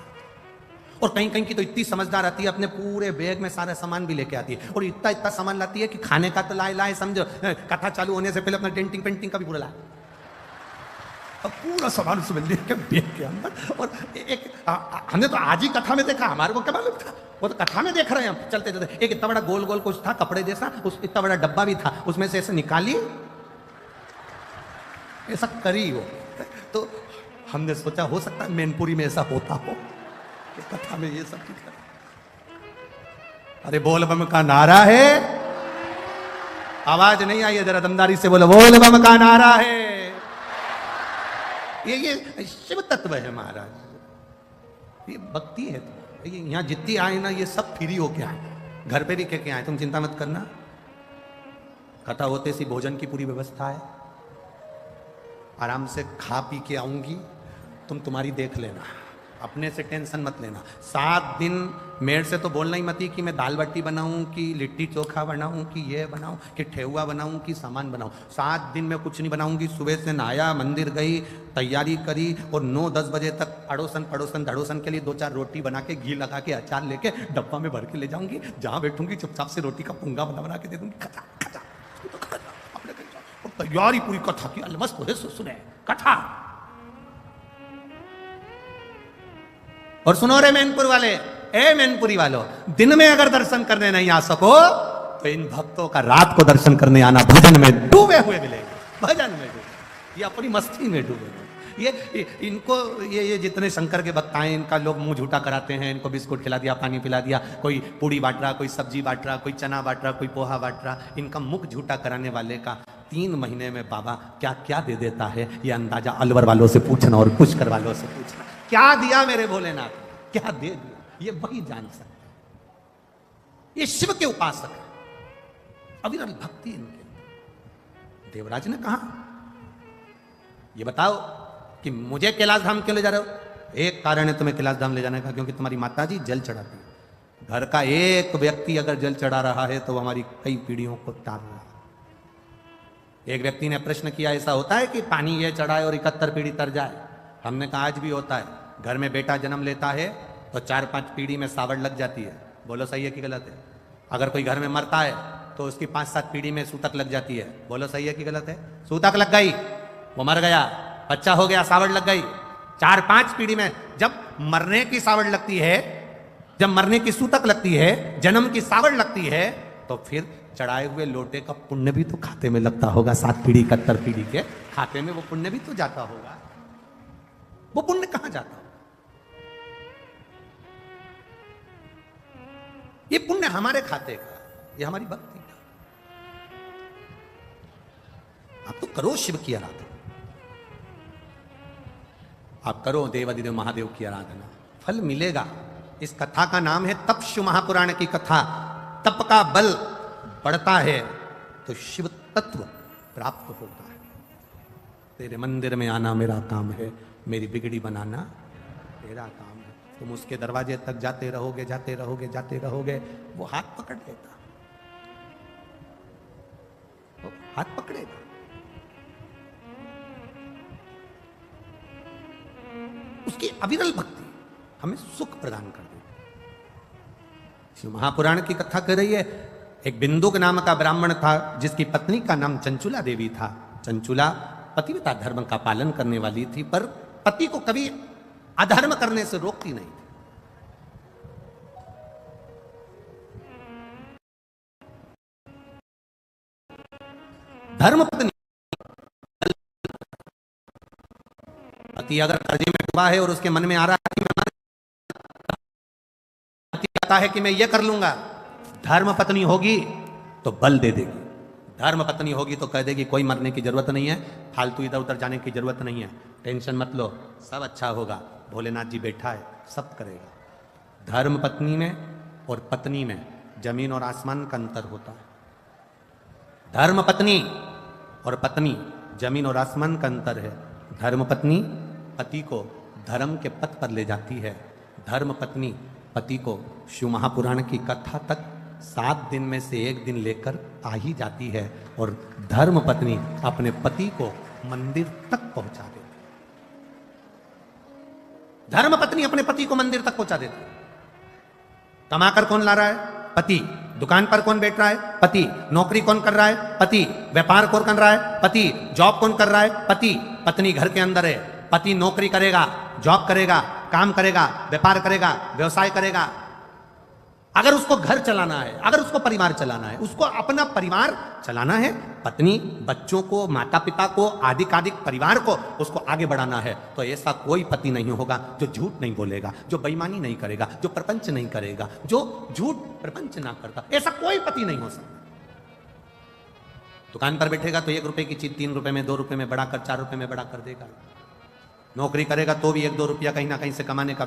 और कहीं कहीं की तो इतनी समझदार आती है, अपने पूरे बैग में सारा सामान भी लेके आती है, और इतना इतना सामान लाती है कि खाने का तो लाए समझो, कथा चालू होने से पहले अपना डेंटिंग पेंटिंग का भी पूरा लाए, अब पूरा सामान उसमें लेके बैग के अंदर। और एक हमने तो आज ही कथा में देखा, हमारे को क्या मालूम था, वो तो कथा में देख रहे हैं हम चलते चलते। एक इतना बड़ा गोल गोल कुछ था कपड़े जैसा, उस इतना बड़ा डब्बा भी था, उसमें से ऐसे निकाली ऐसा करी वो। तो हमने सोचा हो सकता है मैनपुरी में ऐसा होता हो कि कथा में ये सब दिख रहा। अरे बोल बम का नारा है, आवाज नहीं आई है, जरा दमदारी से बोलो बोल बम का नारा है। ये शिव तत्व है महाराज, ये भक्ति है। ये यहाँ जितनी आए ना ये सब फ्री होके आए, घर पे भी कह के आए, तुम चिंता मत करना, कथा होते सी भोजन की पूरी व्यवस्था है, आराम से खा पी के आऊंगी, तुम तुम्हारी देख लेना, अपने से टेंशन मत लेना। 7 दिन मेरे से तो बोलना ही मत ही कि मैं दाल बाटी बनाऊं, कि लिट्टी चोखा बनाऊं, कि ये बनाऊं, कि ठेहुआ बनाऊं, कि सामान बनाऊं। 7 दिन में कुछ नहीं बनाऊंगी। सुबह से नहाया, मंदिर गई, तैयारी करी और 9-10 बजे तक अड़ोसन पड़ोसन धड़ोसन के लिए 2-4 रोटी बना के घी लगा के अचार लेके डब्बा में भर के ले जाऊंगी। जहां बैठूंगी चुपचाप से रोटी का पुंगा बना के दे दूंगी, खचा खचा अपने घर जाओ। और तैयारी पूरी कथा की, अलमस्त हो सुने कथा। और सुनो रे मैनपुर वाले, ए मैनपुरी वालों, दिन में अगर दर्शन करने नहीं आ सको तो इन भक्तों का रात को दर्शन करने आना, भजन में डूबे हुए मिलेंगे, भजन में डूबे, ये अपनी मस्ती में डूबे हुए। ये इनको ये जितने शंकर के भक्त आए, इनका लोग मुंह झूठा कराते हैं, इनको बिस्कुट खिला दिया, पानी पिला दिया, कोई पूड़ी बांट रहा, कोई सब्जी बांट रहा, कोई चना बांट रहा, कोई पोहा बांट रहा। इनका मुख झूठा कराने वाले का 3 महीने में बाबा क्या क्या दे देता है, ये अंदाजा अलवर वालों से पूछना और पुष्कर वालों से पूछना। क्या दिया मेरे भोलेनाथ, क्या दे दिया, ये वही जान सकते। ये शिव के उपासक है, अविरल भक्ति इनके। देवराज ने कहा, ये बताओ कि मुझे कैलाश धाम क्यों ले जा रहे हो? एक कारण है तुम्हें कैलाश धाम ले जाने का, क्योंकि तुम्हारी माताजी जल चढ़ाती है। घर का एक व्यक्ति अगर जल चढ़ा रहा है तो हमारी कई पीढ़ियों को तार रहा है। एक व्यक्ति ने प्रश्न किया, ऐसा होता है कि पानी ये चढ़ाए और 71 पीढ़ी तर जाए? हमने कहा आज भी होता है। घर में बेटा जन्म लेता है तो 4-5 पीढ़ी में सावड़ लग जाती है। बोलो सही है कि गलत है? अगर कोई घर में मरता है तो उसकी 5-7 पीढ़ी में सूतक लग जाती है। बोलो सही है कि गलत है? सूतक लग गई, वो मर गया, बच्चा हो गया, सावड़ लग गई। 4-5 पीढ़ी में जब मरने की सावड़ लगती है, जब मरने की सूतक लगती है, जन्म की सावड़ लगती है, तो फिर चढ़ाए हुए लोटे का पुण्य भी तो खाते में लगता होगा। 7 पीढ़ी 71 पीढ़ी के खाते में वो पुण्य भी तो जाता होगा। वो पुण्य कहां जाता? ये पुण्य हमारे खाते का, ये हमारी भक्ति का। आप तो करो शिव की आराधना, आप करो देवादिदेव महादेव की आराधना, फल मिलेगा। इस कथा का नाम है तपशु महापुराण की कथा। तप का बल बढ़ता है तो शिव तत्व प्राप्त होता है। तेरे मंदिर में आना मेरा काम है, मेरी बिगड़ी बनाना तेरा काम है। तुम उसके दरवाजे तक जाते रहोगे, जाते रहोगे, जाते रहोगे, वो हाथ पकड़ लेता, वो हाथ पकड़ेगा। उसकी अविरल भक्ति हमें सुख प्रदान कर देती। शिव महापुराण की कथा कर रही है। एक बिंदुक नाम का ब्राह्मण था जिसकी पत्नी का नाम चंचुला देवी था। चंचुला पतिव्रता धर्म का पालन करने वाली थी, पर पति को कभी अधर्म करने से रोकती नहीं थी। धर्म पत्नी, पति अगर कर्जे में डूबा है और उसके मन में आ रहा है कि मैं ये कर लूंगा, धर्म पत्नी होगी तो बल दे देगी। धर्म पत्नी होगी तो कह देगी कोई मरने की जरूरत नहीं है, फालतू इधर उधर जाने की जरूरत नहीं है, टेंशन मत लो, सब अच्छा होगा, भोलेनाथ जी बैठा है, सब करेगा। धर्म पत्नी में और पत्नी में जमीन और आसमान का अंतर होता है। धर्म पत्नी और पत्नी जमीन और आसमान का अंतर है। धर्म पत्नी पति को धर्म के पथ पर ले जाती है। धर्म पत्नी पति को शिव महापुराण की कथा तक 7 दिन में से 1 दिन लेकर आ ही जाती है, और धर्म पत्नी अपने पति को मंदिर तक पहुंचा देती। धर्म पत्नी अपने पति को मंदिर तक पहुंचा देती। कमाकर कौन ला रहा है? पति। दुकान पर कौन बैठ रहा है? पति। नौकरी कौन कर रहा है? पति। व्यापार कौन कर रहा है? पति। जॉब कौन कर रहा है? पति। पत्नी घर के अंदर है। पति नौकरी करेगा, जॉब करेगा, काम करेगा, व्यापार करेगा, व्यवसाय करेगा। अगर उसको घर चलाना है, अगर उसको परिवार चलाना है, उसको अपना परिवार चलाना है, पत्नी बच्चों को, माता पिता को, आदिक परिवार को उसको आगे बढ़ाना है, तो ऐसा कोई पति नहीं होगा जो झूठ नहीं बोलेगा, जो बेईमानी नहीं करेगा, जो प्रपंच नहीं करेगा, जो झूठ प्रपंच ना करता। ऐसा कोई पति नहीं हो सकता। दुकान पर बैठेगा तो 1 रुपए की चीज 3 रुपए में, 2 रुपए में बढ़ाकर 4 रुपए में बढ़ा कर देगा। नौकरी करेगा तो भी 1-2 रुपया कहीं ना कहीं से कमाने का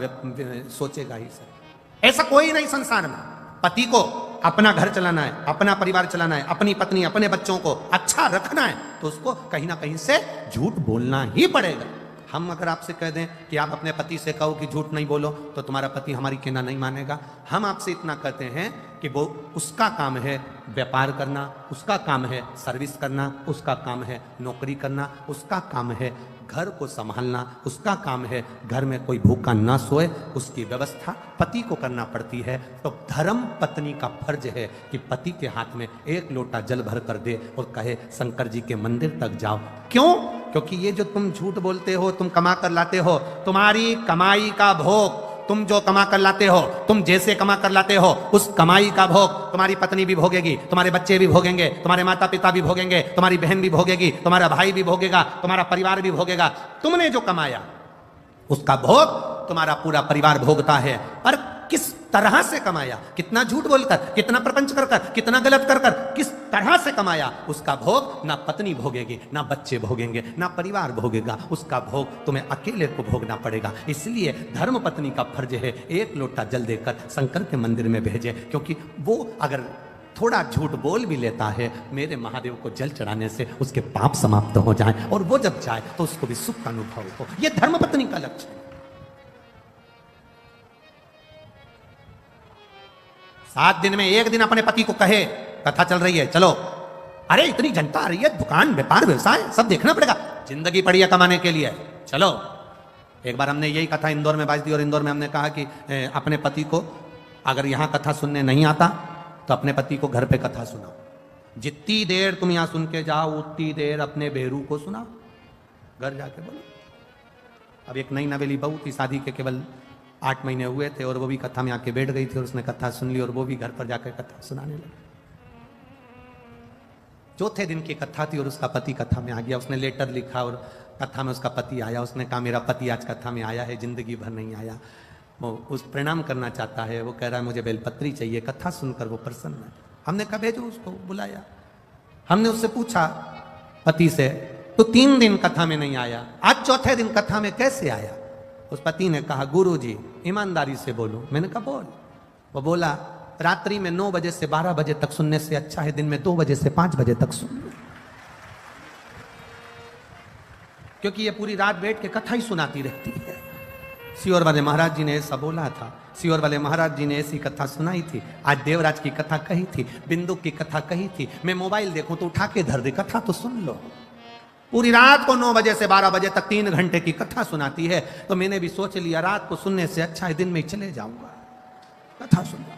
सोचेगा ही सर। ऐसा कोई नहीं संसार में। पति को अपना घर चलाना है, अपना परिवार चलाना है, अपनी पत्नी अपने बच्चों को अच्छा रखना है, तो उसको कहीं ना कहीं से झूठ बोलना ही पड़ेगा। हम अगर आपसे कह दें कि आप अपने पति से कहो कि झूठ नहीं बोलो, तो तुम्हारा पति हमारी कहना नहीं मानेगा। हम आपसे इतना कहते हैं कि वो उसका काम है व्यापार करना, उसका काम है सर्विस करना, उसका काम है नौकरी करना, उसका काम है घर को संभालना, उसका काम है घर में कोई भूखा ना सोए, उसकी व्यवस्था पति को करना पड़ती है। तो धर्म पत्नी का फर्ज है कि पति के हाथ में एक लोटा जल भर कर दे और कहे शंकर जी के मंदिर तक जाओ। क्यों? क्योंकि ये जो तुम झूठ बोलते हो, तुम कमा कर लाते हो, तुम्हारी कमाई का भोग, तुम जो कमा कर लाते हो, तुम जैसे कमा कर लाते हो, उस कमाई का भोग तुम्हारी पत्नी भी भोगेगी, तुम्हारे बच्चे भी भोगेंगे, तुम्हारे माता पिता भी भोगेंगे, तुम्हारी बहन भी भोगेगी, तुम्हारा भाई भी भोगेगा, तुम्हारा परिवार भी भोगेगा। तुमने जो कमाया उसका भोग तुम्हारा पूरा परिवार भोगता है। पर किस तरह से कमाया, कितना झूठ बोलकर, कितना प्रपंच कर कर, कितना गलत कर कर, किस तरह से कमाया, उसका भोग ना पत्नी भोगेगी, ना बच्चे भोगेंगे, ना परिवार भोगेगा, उसका भोग तुम्हें अकेले को भोगना पड़ेगा। इसलिए धर्म पत्नी का फर्ज है एक लोटा जल देकर शंकर के मंदिर में भेजे, क्योंकि वो अगर थोड़ा झूठ बोल भी लेता है, मेरे महादेव को जल चढ़ाने से उसके पाप समाप्त हो जाए, और वो जब जाए तो उसको भी सुख का अनुभव हो। यह धर्म पत्नी का लक्ष्य है। 7 दिन में 1 दिन अपने पति को कहे कथा चल रही है चलो, अरे इतनी जनता आ रही है, दुकान व्यापार व्यवसाय सब देखना पड़ेगा, जिंदगी पड़ी है कमाने के लिए, चलो। एक बार हमने यही कथा इंदौर में बाज दी, और इंदौर में हमने कहा कि अपने पति को अगर यहां कथा सुनने नहीं आता तो अपने पति को घर पे कथा सुनाओ, जितनी देर तुम यहां सुन के जाओ उतनी देर अपने बेरू को सुनाओ, घर जाके बोलो। अब एक नई नवेली बहू थी, शादी के केवल 8 महीने हुए थे, और वो भी कथा में आके बैठ गई थी, और उसने कथा सुन ली, और वो भी घर पर जाकर कथा सुनाने लगी। चौथे दिन की कथा थी और उसका पति कथा में आ गया, उसने लेटर लिखा और कथा में उसका पति आया, उसने कहा मेरा पति आज कथा में आया है, जिंदगी भर नहीं आया, वो उस प्रणाम करना चाहता है, वो कह रहा है मुझे बेलपत्री चाहिए, कथा सुनकर वो प्रसन्न है। हमने कहा भेजो उसको, बुलाया। हमने उससे पूछा पति से, तो 3 दिन कथा में नहीं आया, आज चौथे दिन कथा में कैसे आया? उस पति ने कहा गुरुजी ईमानदारी से बोलो। मैंने कहा बोल। वो बोला रात्रि में 9 बजे से 12 बजे तक सुनने से अच्छा है दिन में 2 बजे से 5 बजे तक सुन लो, क्योंकि ये पूरी रात बैठ के कथा ही सुनाती रहती है। सियोर वाले महाराज जी ने ऐसा बोला था, सियोर वाले महाराज जी ने ऐसी कथा सुनाई थी, आज देवराज की कथा कही थी, बिंदु की कथा कही थी, मैं मोबाइल देखूं तो उठा के धर दे, कथा तो सुन लो। पूरी रात को 9 बजे से 12 बजे तक 3 घंटे की कथा सुनाती है, तो मैंने भी सोच लिया रात को सुनने से अच्छा है दिन में ही चले जाऊंगा, कथा सुनूंगा।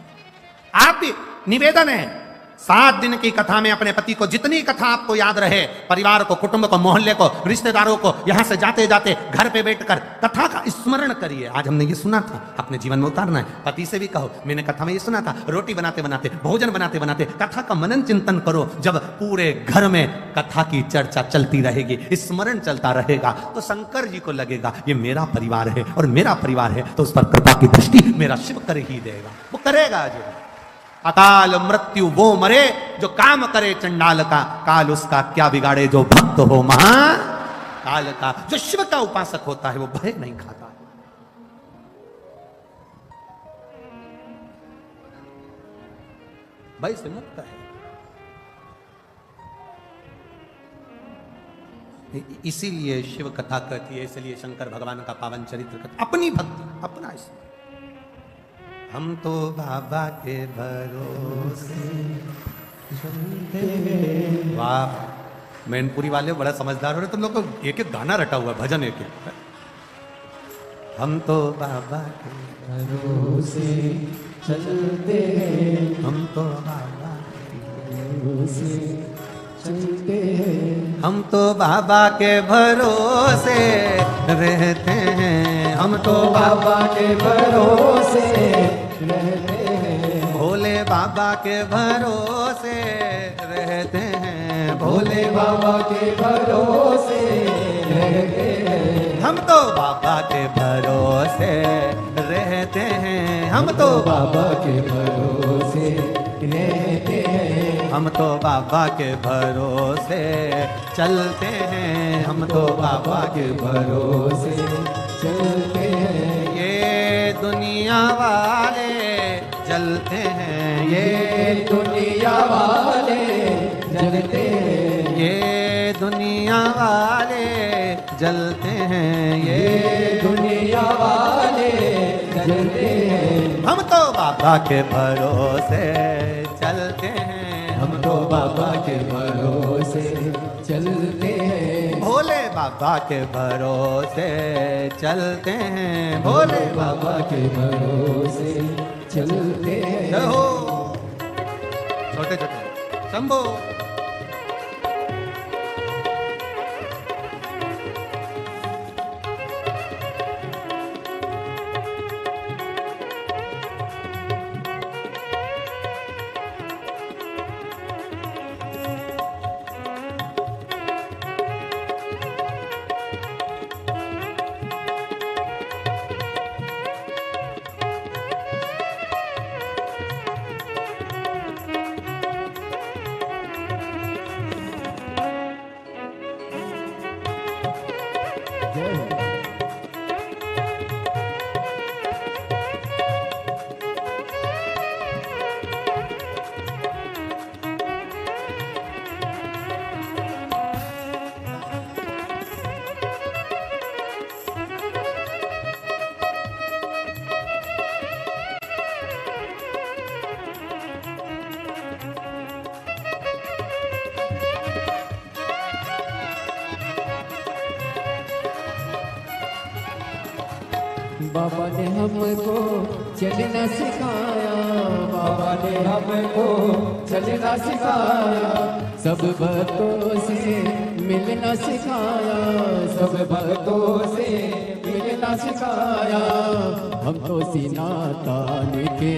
आप भी निवेदन है 7 दिन की कथा में अपने पति को जितनी कथा आपको याद रहे, परिवार को, कुटुंब को, मोहल्ले को, रिश्तेदारों को, यहां से जाते जाते घर पे बैठकर कथा का स्मरण करिए। आज हमने ये सुना था, अपने जीवन में उतारना है। पति से भी कहो मैंने कथा में ये सुना था, रोटी बनाते बनाते, भोजन बनाते बनाते कथा का मनन चिंतन करो। जब पूरे घर में कथा की चर्चा चलती रहेगी, स्मरण चलता रहेगा, तो शंकर जी को लगेगा ये मेरा परिवार है, और मेरा परिवार है तो उस पर कृपा की दृष्टि मेरा शिव कर ही देगा, वो करेगा। जो अकाल मृत्यु वो मरे जो काम करे चंडाल का, काल उसका क्या बिगाड़े जो भक्त हो महाकाल का। जो शिव का उपासक होता है वो भय नहीं खाता। भय से मुक्त है। इसीलिए शिव कथा कहती है, इसलिए शंकर भगवान का पावन चरित्र कहती, अपनी भक्ति अपना। इसलिए हम तो बाबा के भरोसे। वाह मैनपुरी वाले बड़ा समझदार हो रहे, तुम लोग को एक एक गाना रटा हुआ, भजन एक एक। हम तो बाबा के भरोसे चलते हैं, हम तो बाबा के भरोसे चलते हैं, हम तो बाबा के भरोसे रहते हैं, हम तो बाबा के भरोसे रहते हैं, भोले बाबा के भरोसे रहते हैं, भोले बाबा के भरोसे रहते हैं, हम तो बाबा के भरोसे रहते हैं, हम तो बाबा के भरोसे रहते हैं, हम तो बाबा के भरोसे चलते हैं, हम तो बाबा के भरोसे चलते हैं। ये दुनिया वाले जलते हैं ये दुनिया वाले जलते हैं, ये दुनिया वाले जलते हैं ये दुनिया वाले जलते हैं। हम तो बाबा के भरोसे चलते हैं, हम तो बाबा के भरोसे चलते हैं, भोले बाबा के भरोसे चलते हैं, भोले बाबा के भरोसे चलते हैं। जय हो छोटे छोटे शंभो। जय हो। बाबा ने हमको चलना सिखाया, बाबा ने हमको चलना सिखाया, सब भक्तों से मिलना सिखाया, सब भक्तों से मिलना सिखाया। हम तो सीना तान के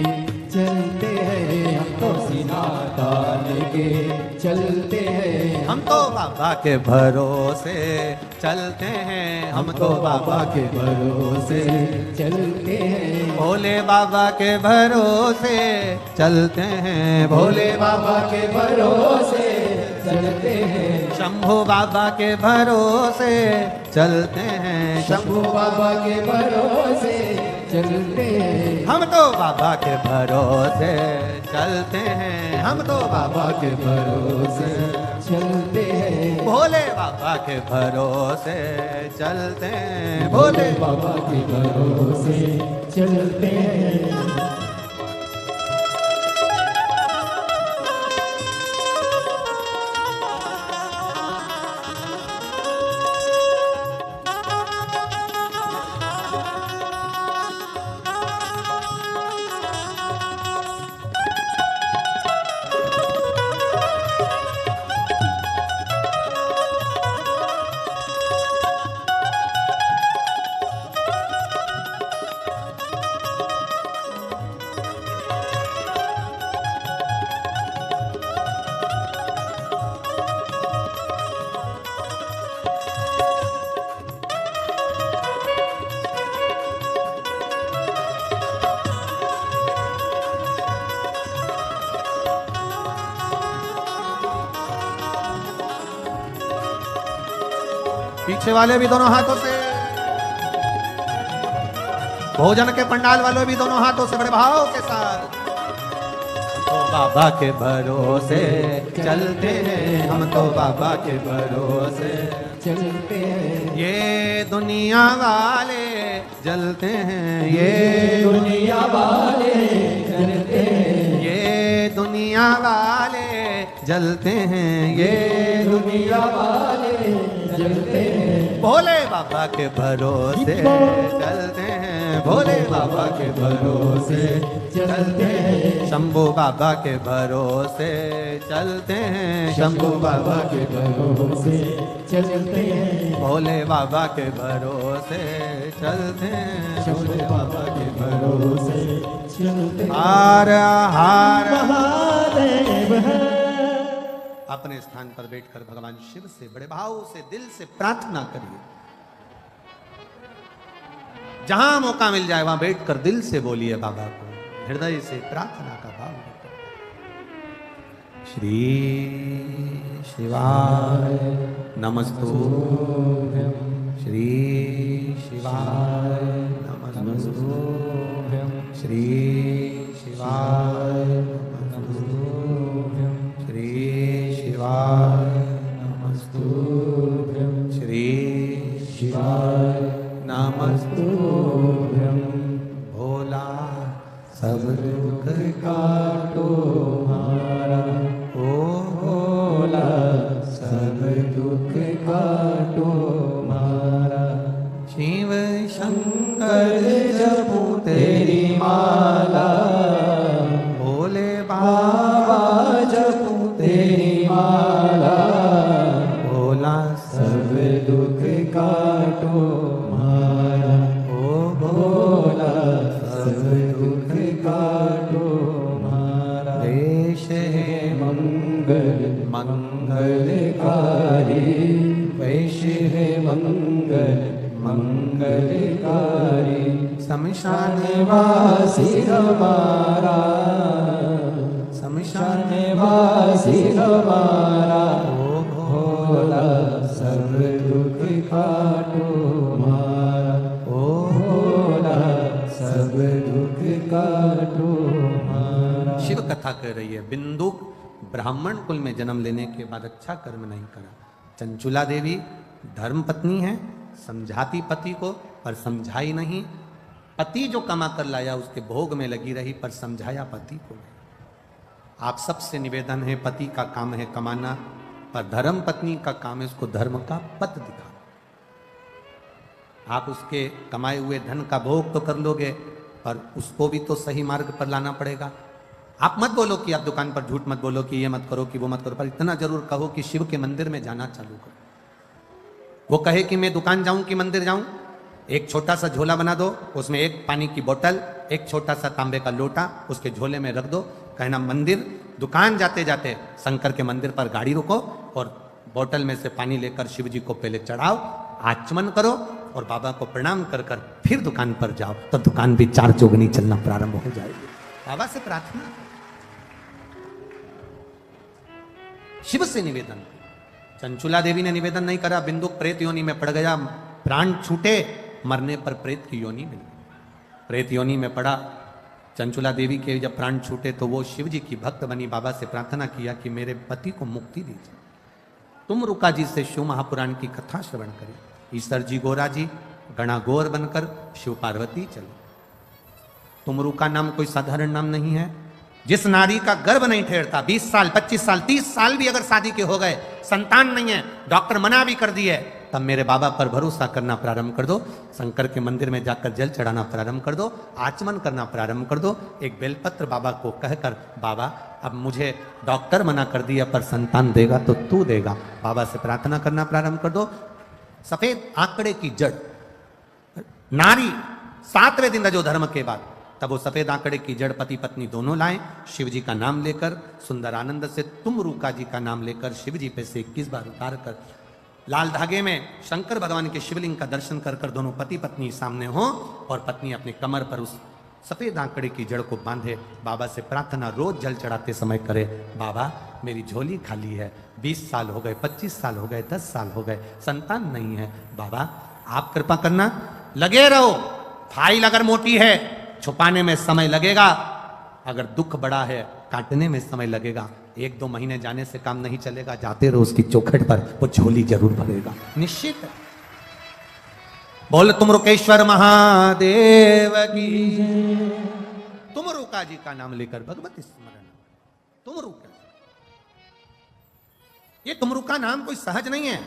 चलते हैं, हम तो सीना तान के चलते हैं, हम तो बाबा के भरोसे चलते हैं, हम तो बाबा के भरोसे चलते हैं, भोले बाबा के भरोसे चलते हैं, भोले बाबा के भरोसे चलते हैं, शंभू बाबा के भरोसे चलते हैं, शंभू बाबा के भरोसे चलते हैं। हम तो बाबा के भरोसे चलते हैं, हम तो बाबा के भरोसे चलते हैं, भोले बाबा के भरोसे चलते हैं, भोले बाबा के भरोसे चलते हैं। पीछे वाले भी दोनों हाथों से, भोजन के पंडाल वाले भी दोनों हाथों से बड़े भाव के साथ। तो बाबा के भरोसे चलते हैं, हम तो बाबा के भरोसे चलते हैं, ये दुनिया वाले जलते हैं, ये दुनिया वाले चलते हैं, ये दुनिया वाले जलते हैं, ये दुनिया वाले चलते हैं, भोले बाबा के भरोसे चलते हैं, भोले बाबा के भरोसे चलते हैं, शंभू बाबा के भरोसे चलते हैं, शंभू बाबा के भरोसे चलते हैं, भोले बाबा के भरोसे चलते हैं, शंभू बाबा के भरोसे चलते हैं। हार हार महादेव है। अपने स्थान पर बैठकर भगवान शिव से बड़े भाव से दिल से प्रार्थना करिए। जहां मौका मिल जाए वहां बैठकर दिल से बोलिए बाबा को, हृदय से प्रार्थना का भाव लेकर। श्री शिवाय नमस्तुभ्यं, श्री शिवाय नमस्तुभ्यं, श्री शिवाय श्री शिवाय श्री शिवाय नमस्तुभ्यं भोला सब दुख काटो हमारा ओ भोला सब दुख काटो हमारा शिव शंकर जपो तेरी माला भोले बाबा जपो तेरी माला भोला सब दुख काटो हमारा ओ भोला सब दुख काटो हमारा देश है मंगल मंगलकारी वैश्य है मंगल मंगलकारी शमशान वासी हमारा शमशान वासी हमारा ओ भोला सब दुख काटो हमारा ओ भोला सब दुख काटो हमारा। शिव कथा कह रही है, बिंदुक ब्राह्मण कुल में जन्म लेने के बाद अच्छा कर्म नहीं करा। चंचुला देवी धर्म पत्नी है, समझाती पति को पर समझाई नहीं। पति जो कमा कर लाया उसके भोग में लगी रही पर समझाया पति को नहीं। आप सबसे निवेदन है, पति का काम है कमाना पर धर्म पत्नी का काम है उसको धर्म का पथ दिखाना। आप उसके कमाए हुए धन का भोग तो कर लोगे पर उसको भी तो सही मार्ग पर लाना पड़ेगा। आप मत बोलो कि आप दुकान पर झूठ मत बोलो कि ये मत करो कि वो मत करो, पर इतना जरूर कहो कि शिव के मंदिर में जाना चालू करो। वो कहे कि मैं दुकान जाऊं कि मंदिर जाऊं, एक छोटा सा झोला बना दो, उसमें एक पानी की बोतल, एक छोटा सा तांबे का लोटा उसके झोले में रख दो, कहना मंदिर, दुकान जाते जाते शंकर के मंदिर पर गाड़ी रोको और बोतल में से पानी लेकर शिव जी को पहले चढ़ाओ, आचमन करो और बाबा को प्रणाम कर कर फिर दुकान पर जाओ, तो दुकान भी चार चौगनी चलना प्रारंभ हो जाएगी। बाबा से प्रार्थना, शिव से निवेदन। चंचुला देवी ने निवेदन नहीं करा, बिंदुक प्रेत योनि में पड़ गया, प्राण छूटे, मरने पर प्रेत की योनि मिली। प्रेत योनि में पड़ा, चंचुला देवी के जब प्राण छूटे तो वो शिव जी की भक्त बनी, बाबा से प्रार्थना किया कि मेरे पति को मुक्ति दीजिए। तुम रुका जी से शिव महापुराण की कथा श्रवण करें। ईश्वर जी गोरा जी गणागोर बनकर शिव पार्वती चले। तुमरू का नाम कोई साधारण नाम नहीं है। जिस नारी का गर्भ नहीं ठहरता, 20 साल 25 साल 30 साल भी अगर शादी के हो गए, संतान नहीं है, डॉक्टर मना भी कर दिए, तब मेरे बाबा पर भरोसा करना प्रारंभ कर दो। शंकर के मंदिर में जाकर जल चढ़ाना प्रारंभ कर दो, आचमन करना प्रारंभ कर दो। एक बेलपत्र बाबा को कहकर, बाबा अब मुझे डॉक्टर मना कर दिया पर संतान देगा तो तू देगा, बाबा से प्रार्थना करना प्रारंभ कर दो। सफेद आंकड़े की जड़ नारी 7वें दिन रजो धर्म के बाद, तब वो सफेद आंकड़े की जड़ पति पत्नी दोनों लाए, शिव जी का नाम लेकर, सुंदर आनंद से तुम रूका जी का नाम लेकर शिव जी पे से 21 बार उतार कर लाल धागे में शंकर भगवान के शिवलिंग का दर्शन कर कर दोनों पति पत्नी सामने हो और पत्नी अपने कमर पर उस सफेद आंकड़े की जड़ को बांधे। बाबा से प्रार्थना रोज जल चढ़ाते समय करे, बाबा मेरी झोली खाली है, 20 साल हो गए, 25 साल हो गए, 10 साल हो गए, संतान नहीं है, बाबा आप कृपा करना। लगे रहो, फाइल अगर मोटी है छुपाने में समय लगेगा, अगर दुख बड़ा है काटने में समय लगेगा, 1-2 महीने जाने से काम नहीं चलेगा, जाते रहो उसकी चौखट पर, वो झोली जरूर भरेगा, निश्चित है। बोल तुम रुकेश्वर महादेव की, तुम रुका जी का नाम लेकर भगवती स्मरण, तुम रुका। ये तुम रुका नाम कोई सहज नहीं है,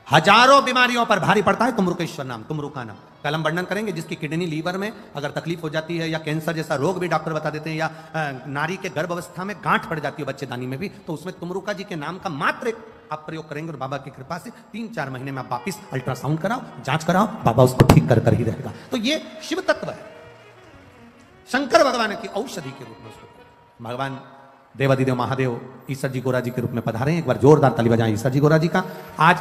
हजारों बीमारियों पर भारी पड़ता है तुमरुकेश्वर नाम, तुमरुका नाम। कल हम वर्णन करेंगे जिसकी किडनी लीवर में अगर तकलीफ हो जाती है या कैंसर जैसा रोग भी डॉक्टर बता देते हैं, या नारी के गर्भ अवस्था में गांठ पड़ जाती है बच्चेदानी में भी, तो उसमें तुमरुका जी के नाम का मात्र एक आप प्रयोग करेंगे और बाबा की कृपा से 3-4 महीने में आप वापिस अल्ट्रासाउंड कराओ, जांच कराओ, बाबा उसको ठीक कर कर ही रहेगा। तो ये शिव तत्व है, शंकर भगवान की औषधि के रूप में उसको भगवान देवादिदेव महादेव ईश्वर जी गोरा जी के रूप में पधारे। एक बार जोरदार ताली बजाएं ईश्वर जी गोरा जी का। आज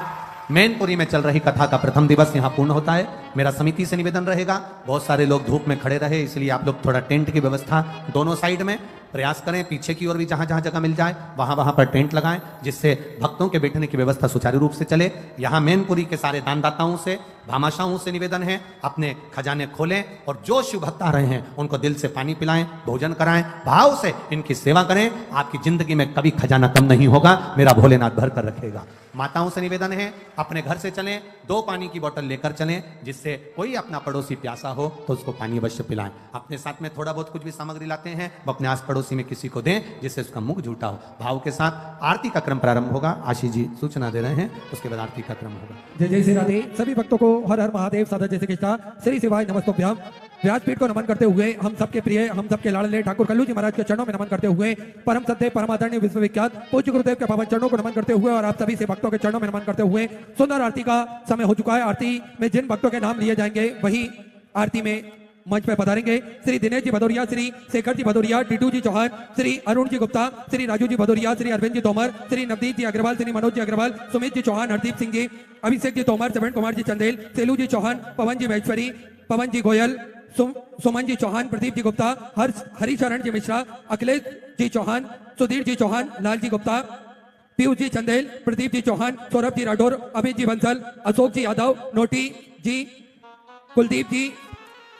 मैनपुरी में चल रही कथा का प्रथम दिवस यहाँ पूर्ण होता है। मेरा समिति से निवेदन रहेगा, बहुत सारे लोग धूप में खड़े रहे, इसलिए आप लोग थोड़ा टेंट की व्यवस्था दोनों साइड में, प्रयास करें पीछे की ओर भी जहां जहां जगह मिल जाए वहां वहां पर टेंट लगाएं, जिससे भक्तों के बैठने की व्यवस्था सुचारू रूप से चले। यहां मैनपुरी के सारे दानदाताओं से, भामाशाहों से निवेदन है, अपने खजाने खोलें और जो शिव भक्त आ रहे हैं उनको दिल से पानी पिलाएं, भोजन कराएं, भाव से इनकी सेवा करें। आपकी जिंदगी में कभी खजाना कम नहीं होगा, मेरा भोलेनाथ भर कर रखेगा। माताओं से निवेदन है, अपने घर से चलें, 2 पानी की बोतल लेकर चलें, जिससे कोई अपना पड़ोसी प्यासा हो तो उसको पानी अवश्य पिलाएं। अपने साथ में थोड़ा बहुत कुछ भी सामग्री लाते हैं वो अपने आस पड़ोसी में किसी को दें, जिससे उसका मुख झूठा हो। भाव के साथ आरती का क्रम प्रारंभ होगा। आशीष जी सूचना दे रहे हैं, उसके बाद आरती का क्रम होगा। जय जय श्री राधे। सभी भक्तों को हर हर महादेव, सादा जैसे कृष्णा, श्री शिवाय नमस्तोभ्याम। व्यासपीठ को नमन करते हुए हम सबके प्रिय, हम सबके लाडले ठाकुर कल्लू जी महाराज के चरणों में नमन करते हुए, परम सत्य परमादरणीय विश्वविख्यात पूज्य गुरुदेव के पावन चरणों को नमन करते हुए और आप सभी से भक्तों के चरणों में नमन करते हुए सुंदर आरती का समय हो चुका है। आरती में जिन भक्तों के नाम लिए जाएंगे वही आरती में मंच पर पधारेंगे। श्री दिनेश जी भदौरिया, श्री शेखर जी भदौरिया, टीटू जी चौहान, श्री अरुण जी गुप्ता, श्री राजू जी भदौरिया, श्री अरविंद जी तोमर, श्री नवदीप जी अग्रवाल, श्री मनोज जी अग्रवाल, सुमित जी चौहान, हरदीप सिंह जी, अभिषेक जी तोमर, श्रवण कुमार जी चंदेल, सेलू जी चौहान, पवन जी महेश्वरी, पवन जी गोयल, सुमन जी चौहान, प्रदीप जी गुप्ता, हरिशरण जी मिश्रा, अखिलेश जी चौहान, सुधीर जी चौहान, लाल जी गुप्ता, पीयूष जी चंदेल, प्रदीप जी चौहान, सौरभ जी राठौर, अमित जी बंसल, अशोक जी यादव, नोटी जी, कुलदीप जी,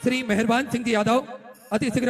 श्री मेहरबान सिंह जी यादव, अति शीघ्र